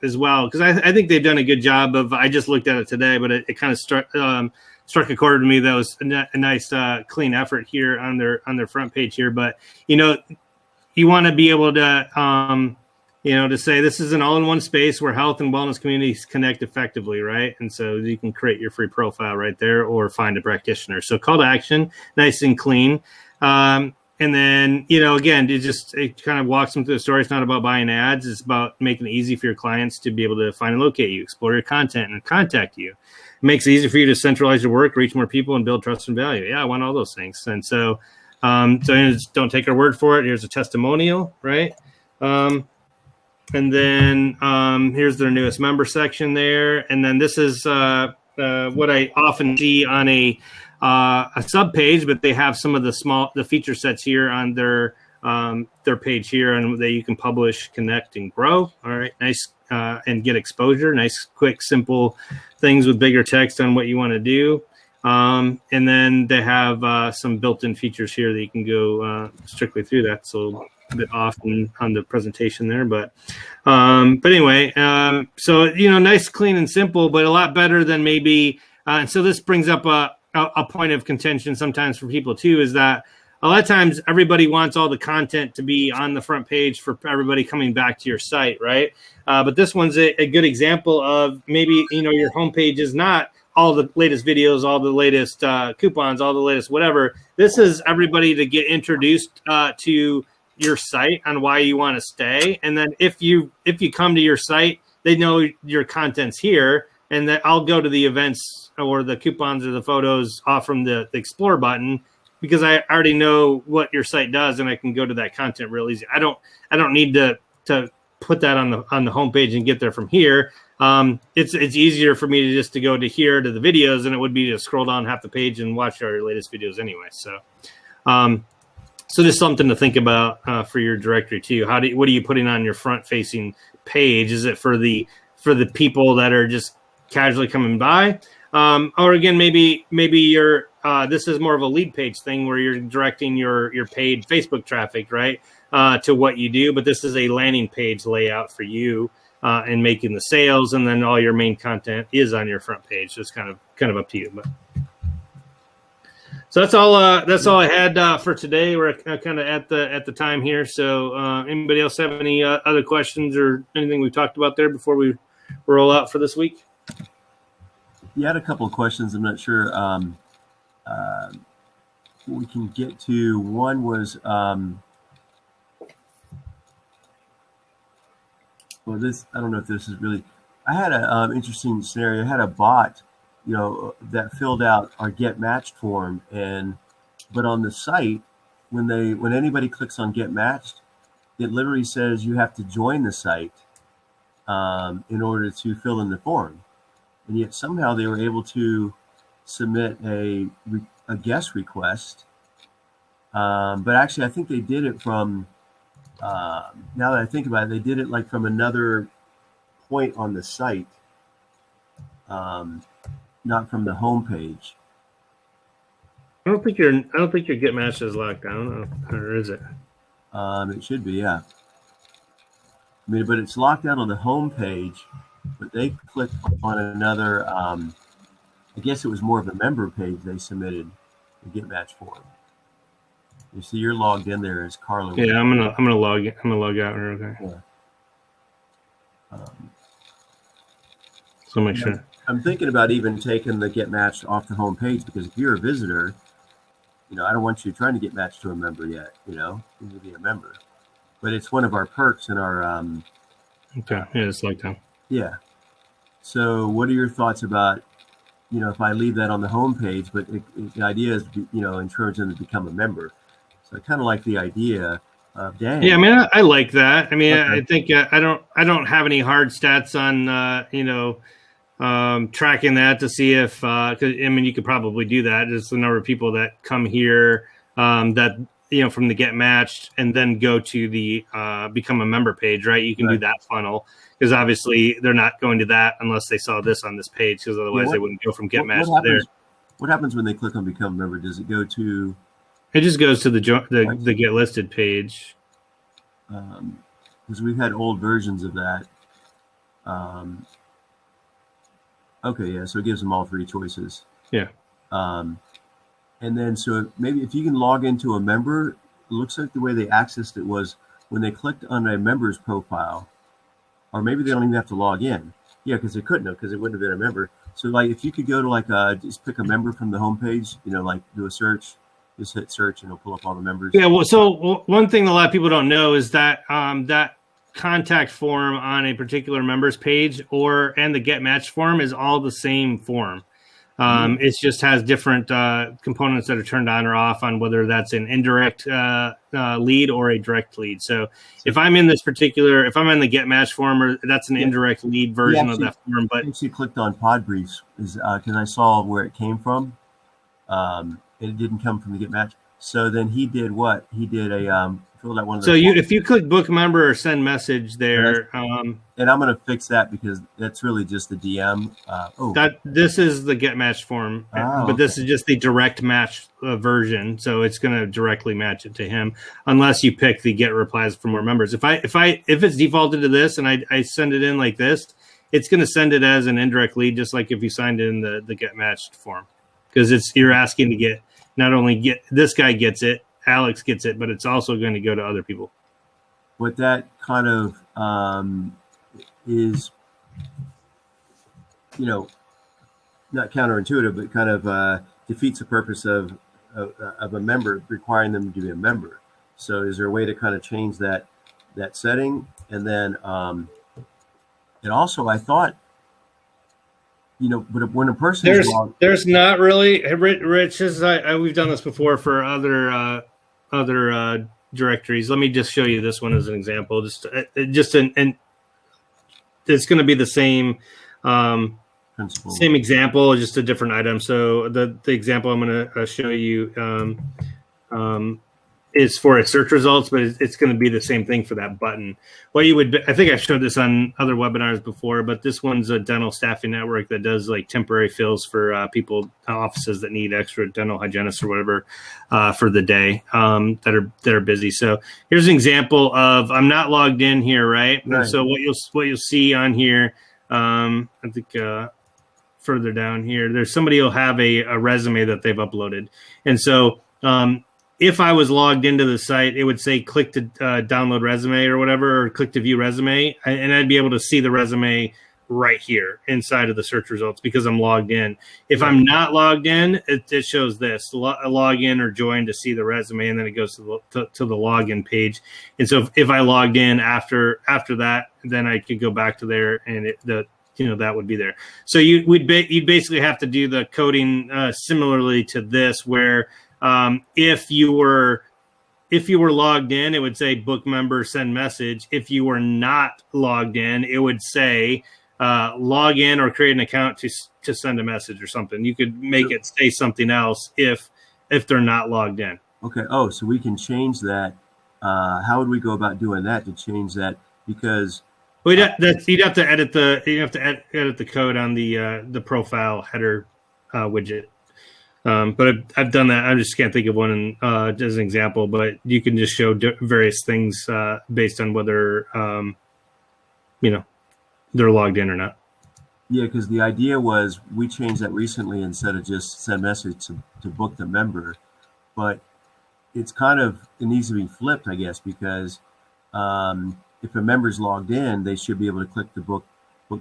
as well, because I think they've done a good job of. I just looked at it today, but it kind of struck a chord with me. That was a nice clean effort here on their front page here. But you want to be able to to say this is an all-in-one space where health and wellness communities connect effectively, right? And so you can create your free profile right there or find a practitioner. So call to action, nice and clean. And then, again, it kind of walks them through the story. It's not about buying ads. It's about making it easy for your clients to be able to find and locate you, explore your content, and contact you. It makes it easier for you to centralize your work, reach more people, and build trust and value. Yeah, I want all those things. And so don't take our word for it. Here's a testimonial, right? And then here's their newest member section there. And then this is what I often see on a sub page, but they have some of the feature sets here on their page here, and that you can publish, connect, and grow. All right, nice, and get exposure. Nice, quick, simple things with bigger text on what you want to do. And then they have some built-in features here that you can go strictly through that. So a bit off on the presentation there, but anyway, so nice, clean, and simple, but a lot better than maybe. And so this brings up a point of contention sometimes for people too, is that a lot of times everybody wants all the content to be on the front page for everybody coming back to your site, right? But this one's a good example of maybe your homepage is not all the latest videos, all the latest coupons, all the latest whatever. This is everybody to get introduced to your site on why you want to stay, and then if you come to your site, they know your content's here, and that I'll go to the events or the coupons or the photos off from the explore button, because I already know what your site does, and I can go to that content real easy. I don't need to put that on the homepage and get there from here. It's easier for me to go to here to the videos than it would be to scroll down half the page and watch our latest videos anyway. So just something to think about for your directory too. What are you putting on your front facing page? Is it for the people that are just casually coming by? Or again, maybe you're this is more of a lead page thing where you're directing your paid Facebook traffic, right, to what you do. But this is a landing page layout for you and making the sales, and then all your main content is on your front page. So it's kind of up to you. But so that's all I had for today. We're kind of at the time here. So anybody else have any other questions or anything we've talked about there before we roll out for this week? You had a couple of questions. I'm not sure we can get to. One was, this, I don't know if this is really, I had an interesting scenario. I had a bot that filled out our get matched form, but on the site, when anybody clicks on get matched, it literally says you have to join the site in order to fill in the form, and yet somehow they were able to submit a guest request. But actually, I think they did it from. Now that I think about it, they did it like from another point on the site, not from the home page. I don't think your get matched is locked down, or is it? It should be, yeah. I mean, but it's locked out on the home page. But they clicked on another. I guess it was more of a member page. They submitted the get match form. You see, you're logged in there as Carla. Yeah, I'm gonna log in. I'm gonna log out here. Okay. Yeah. So make sure. I'm thinking about even taking the get matched off the home page, because if you're a visitor, I don't want you trying to get matched to a member yet. You need to be a member. But it's one of our perks in our. Okay. Yeah, it's locked down. Yeah. So, what are your thoughts about? If I leave that on the home page, but the idea is, encourage them to become a member. So I kind of like the idea of dang. Yeah, I mean, I like that. I mean, Okay. I think I don't have any hard stats on tracking that to see if 'cause, I mean, you could probably do that. Just the number of people that come here that from the get matched and then go to the become a member page, right? You can do that funnel, because obviously they're not going to that unless they saw this on this page, because otherwise they wouldn't go from get matched to there. What happens when they click on become a member? Does it go to? It just goes to the get listed page. Because we've had old versions of that. Okay, yeah. So it gives them all three choices. Yeah. And then, so maybe if you can log into a member, it looks like the way they accessed it was when they clicked on a member's profile, or maybe they don't even have to log in. Yeah, because they couldn't have, because it wouldn't have been a member. So, like, if you could go to just pick a member from the homepage, like do a search, just hit search, and it'll pull up all the members. Yeah. Well, so one thing a lot of people don't know is that that contact form on a particular member's page and the get matched form is all the same form. It just has different components that are turned on or off on whether that's an indirect lead or a direct lead. So if I'm in the get match form, or that's an indirect lead version of that form. But I actually clicked on pod briefs because I saw where it came from. It didn't come from the get match. So then he did what? He did filled out one of the. So if you click book member or send message there, and I'm going to fix that because that's really just the DM. This is the get matched form, but this is just the direct match version. So it's going to directly match it to him, unless you pick the get replies from more members. If it's defaulted to this and I send it in like this, it's going to send it as an indirect lead, just like if you signed in the get matched form, because you're asking to get not only this guy gets it, Alex gets it, but it's also going to go to other people. What that kind of is, not counterintuitive, but kind of defeats the purpose of a member, requiring them to be a member. So is there a way to kind of change that setting? And then, and also I thought, but when a person there's not really, Rich, we've done this before for other directories. Let me just show you this one as an example. And it's going to be the same same example, just a different item. So the example I'm going to show you is for a search results, but it's going to be the same thing for that button. I think I've showed this on other webinars before, but this one's a dental staffing network that does like temporary fills for offices that need extra dental hygienists or whatever for the day that are busy. So here's an example of, I'm not logged in here, right? And so what you'll see on here, I think further down here, there's somebody who'll have a resume that they've uploaded. And so if I was logged into the site, it would say click to download resume or whatever, or click to view resume. And I'd be able to see the resume right here inside of the search results because I'm logged in. If I'm not logged in, it shows this, log in or join to see the resume, and then it goes to the login page. And so if I logged in after that, then I could go back to there, and that would be there. So you'd basically have to do the coding similarly to this, where if you were logged in, it would say book member send message. If you were not logged in, it would say log in or create an account to send a message or something. You could make it say something else if they're not logged in. Okay. Oh, so we can change that. How would we go about doing that to change that? Because you'd have to edit the code on the profile header widget. But I've done that. I just can't think of one as an example. But you can just show various things based on whether they're logged in or not. Yeah, because the idea was we changed that recently instead of just send message to book the member, but it needs to be flipped, I guess, because if a member's logged in, they should be able to click the book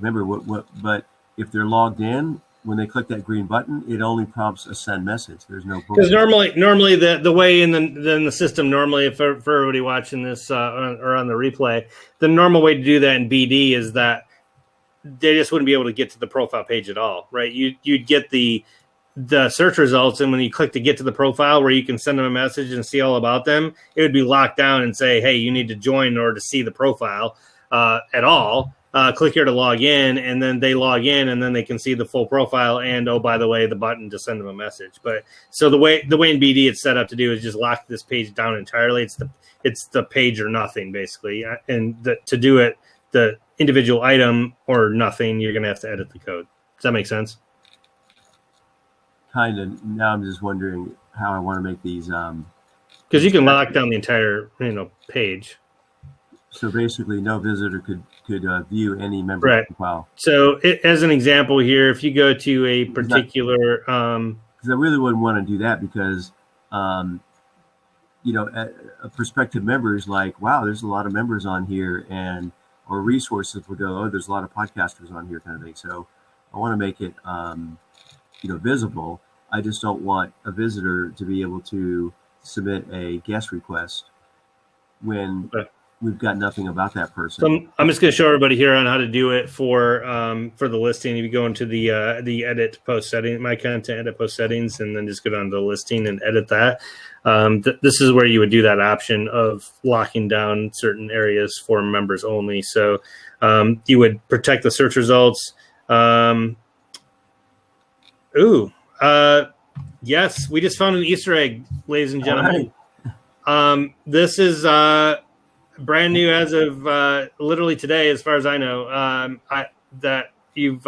member. But if they're logged in, when they click that green button, it only prompts a send message. There's no book. Because normally the way in the system, normally for everybody watching this or on the replay, the normal way to do that in BD is that they just wouldn't be able to get to the profile page at all, right? You'd get the search results, and when you click to get to the profile where you can send them a message and see all about them, it would be locked down and say, hey, you need to join in order to see the profile at all. Click here to log in, and then they log in, and then they can see the full profile and, oh, by the way, the button to send them a message. But so the way in BD it's set up to do is just lock this page down entirely. It's the page or nothing, basically. And to do it, the individual item or nothing, you're going to have to edit the code. Does that make sense? Kind of. Now I'm just wondering how I want to make these. Because you can lock down the entire page. So basically, no visitor could view any member profile. So as an example here, if you go to a particular, because I really wouldn't want to do that because, a prospective member is like, wow, there's a lot of members on here, or resources would go, oh, there's a lot of podcasters on here, kind of thing. So I want to make it, visible. I just don't want a visitor to be able to submit a guest request when we've got nothing about that person. So I'm just going to show everybody here on how to do it for the listing. If you go into the edit post setting, my content edit post settings, and then just go down to the listing and edit that. This is where you would do that option of locking down certain areas for members only. So you would protect the search results. Yes, we just found an Easter egg, ladies and gentlemen. Right. This is brand new as of literally today, as far as I know. That you've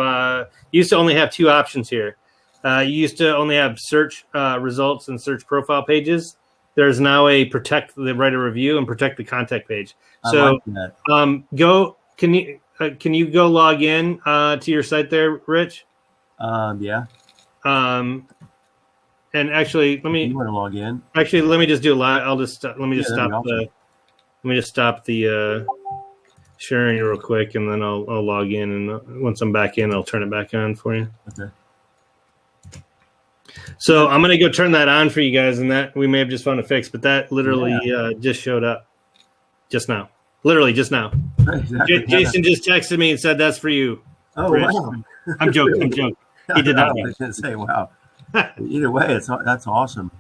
used to only have two options here. You used to only have search results and search profile pages. There's now a protect the write a review and protect the contact page. So like that. Can you go log in to your site there, Rich? Yeah. And actually, You want to log in? Actually, let me just do a live. Let me just stop the sharing real quick, and then I'll log in. And once I'm back in, I'll turn it back on for you. Okay. So I'm gonna go turn that on for you guys, and that we may have just found a fix, but that literally just showed up just now. Literally just now. Exactly. Jason just texted me and said that's for you. Oh, Rich. wow. I'm joking. He did not. I was gonna say, wow. Either way, that's awesome.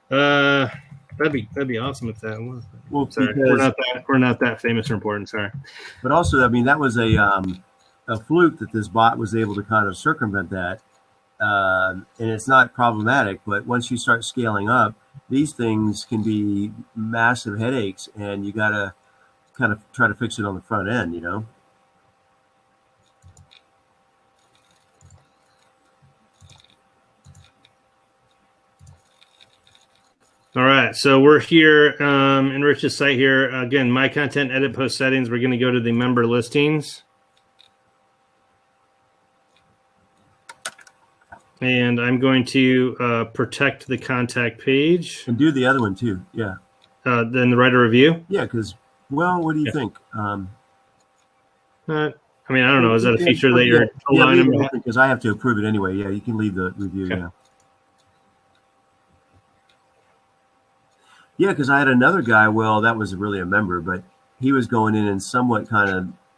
That'd be awesome if that was. Well, sorry, we're not that famous or important. Sorry. But also, I mean, that was a fluke that this bot was able to kind of circumvent that, and it's not problematic. But once you start scaling up, these things can be massive headaches, and you got to kind of try to fix it on the front end, All right, so we're here in Rich's site here. Again, my content, edit, post settings. We're going to go to the member listings. And I'm going to protect the contact page. And do the other one too, yeah. Then the write a review? Yeah, because, what do you think? I mean, I don't know. Is that a feature that you're allowing them? Because I have to approve it anyway. Yeah, you can leave the review, okay. Yeah. Yeah, because I had another guy, that was really a member, but he was going in and somewhat kind of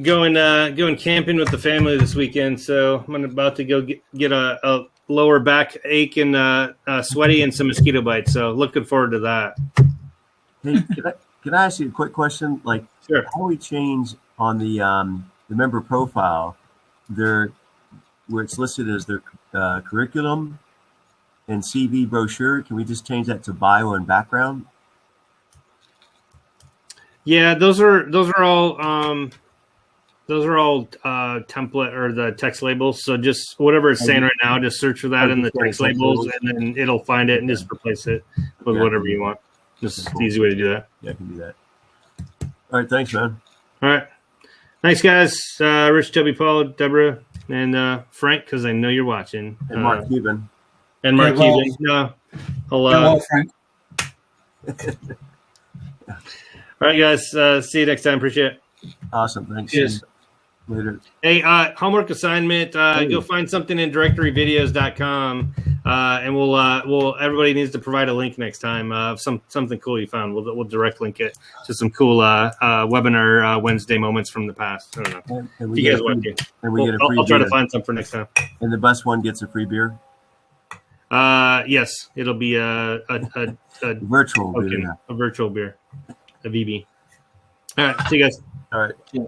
going camping with the family this weekend. So I'm about to go get a lower back ache and sweaty and some mosquito bites. So looking forward to that. Hey, can I ask you a quick question? Like, Sure. how we change on the member profile, where it's listed as their curriculum and CV brochure? Can we just change that to bio and background? Yeah, those are all template or the text labels. So just whatever it's saying right now, just search for that in the text labels, and then it'll find it and just replace it with whatever you want. This is the easy way to do that. Yeah, I can do that. All right, thanks, man. All right. Thanks, guys. Rich, Toby, Paul, Deborah, and Frank, because I know you're watching. And Mark Cuban. And Mark Cuban. No. Hello. Frank. All right, guys. See you next time. Appreciate it. Awesome. Thanks. Cheers. Later. Hey, homework assignment. Go find something in directoryvideos.com, and we'll everybody needs to provide a link next time of something cool you found. We'll direct link it to some cool webinar Wednesday moments from the past. I don't know. And if you guys want to. And we get a free I'll try beer. to find some for next time. And the best one gets a free beer. Yes, it'll be a Virtual beer. a virtual beer, a VB. All right, see you guys. All right. Yeah.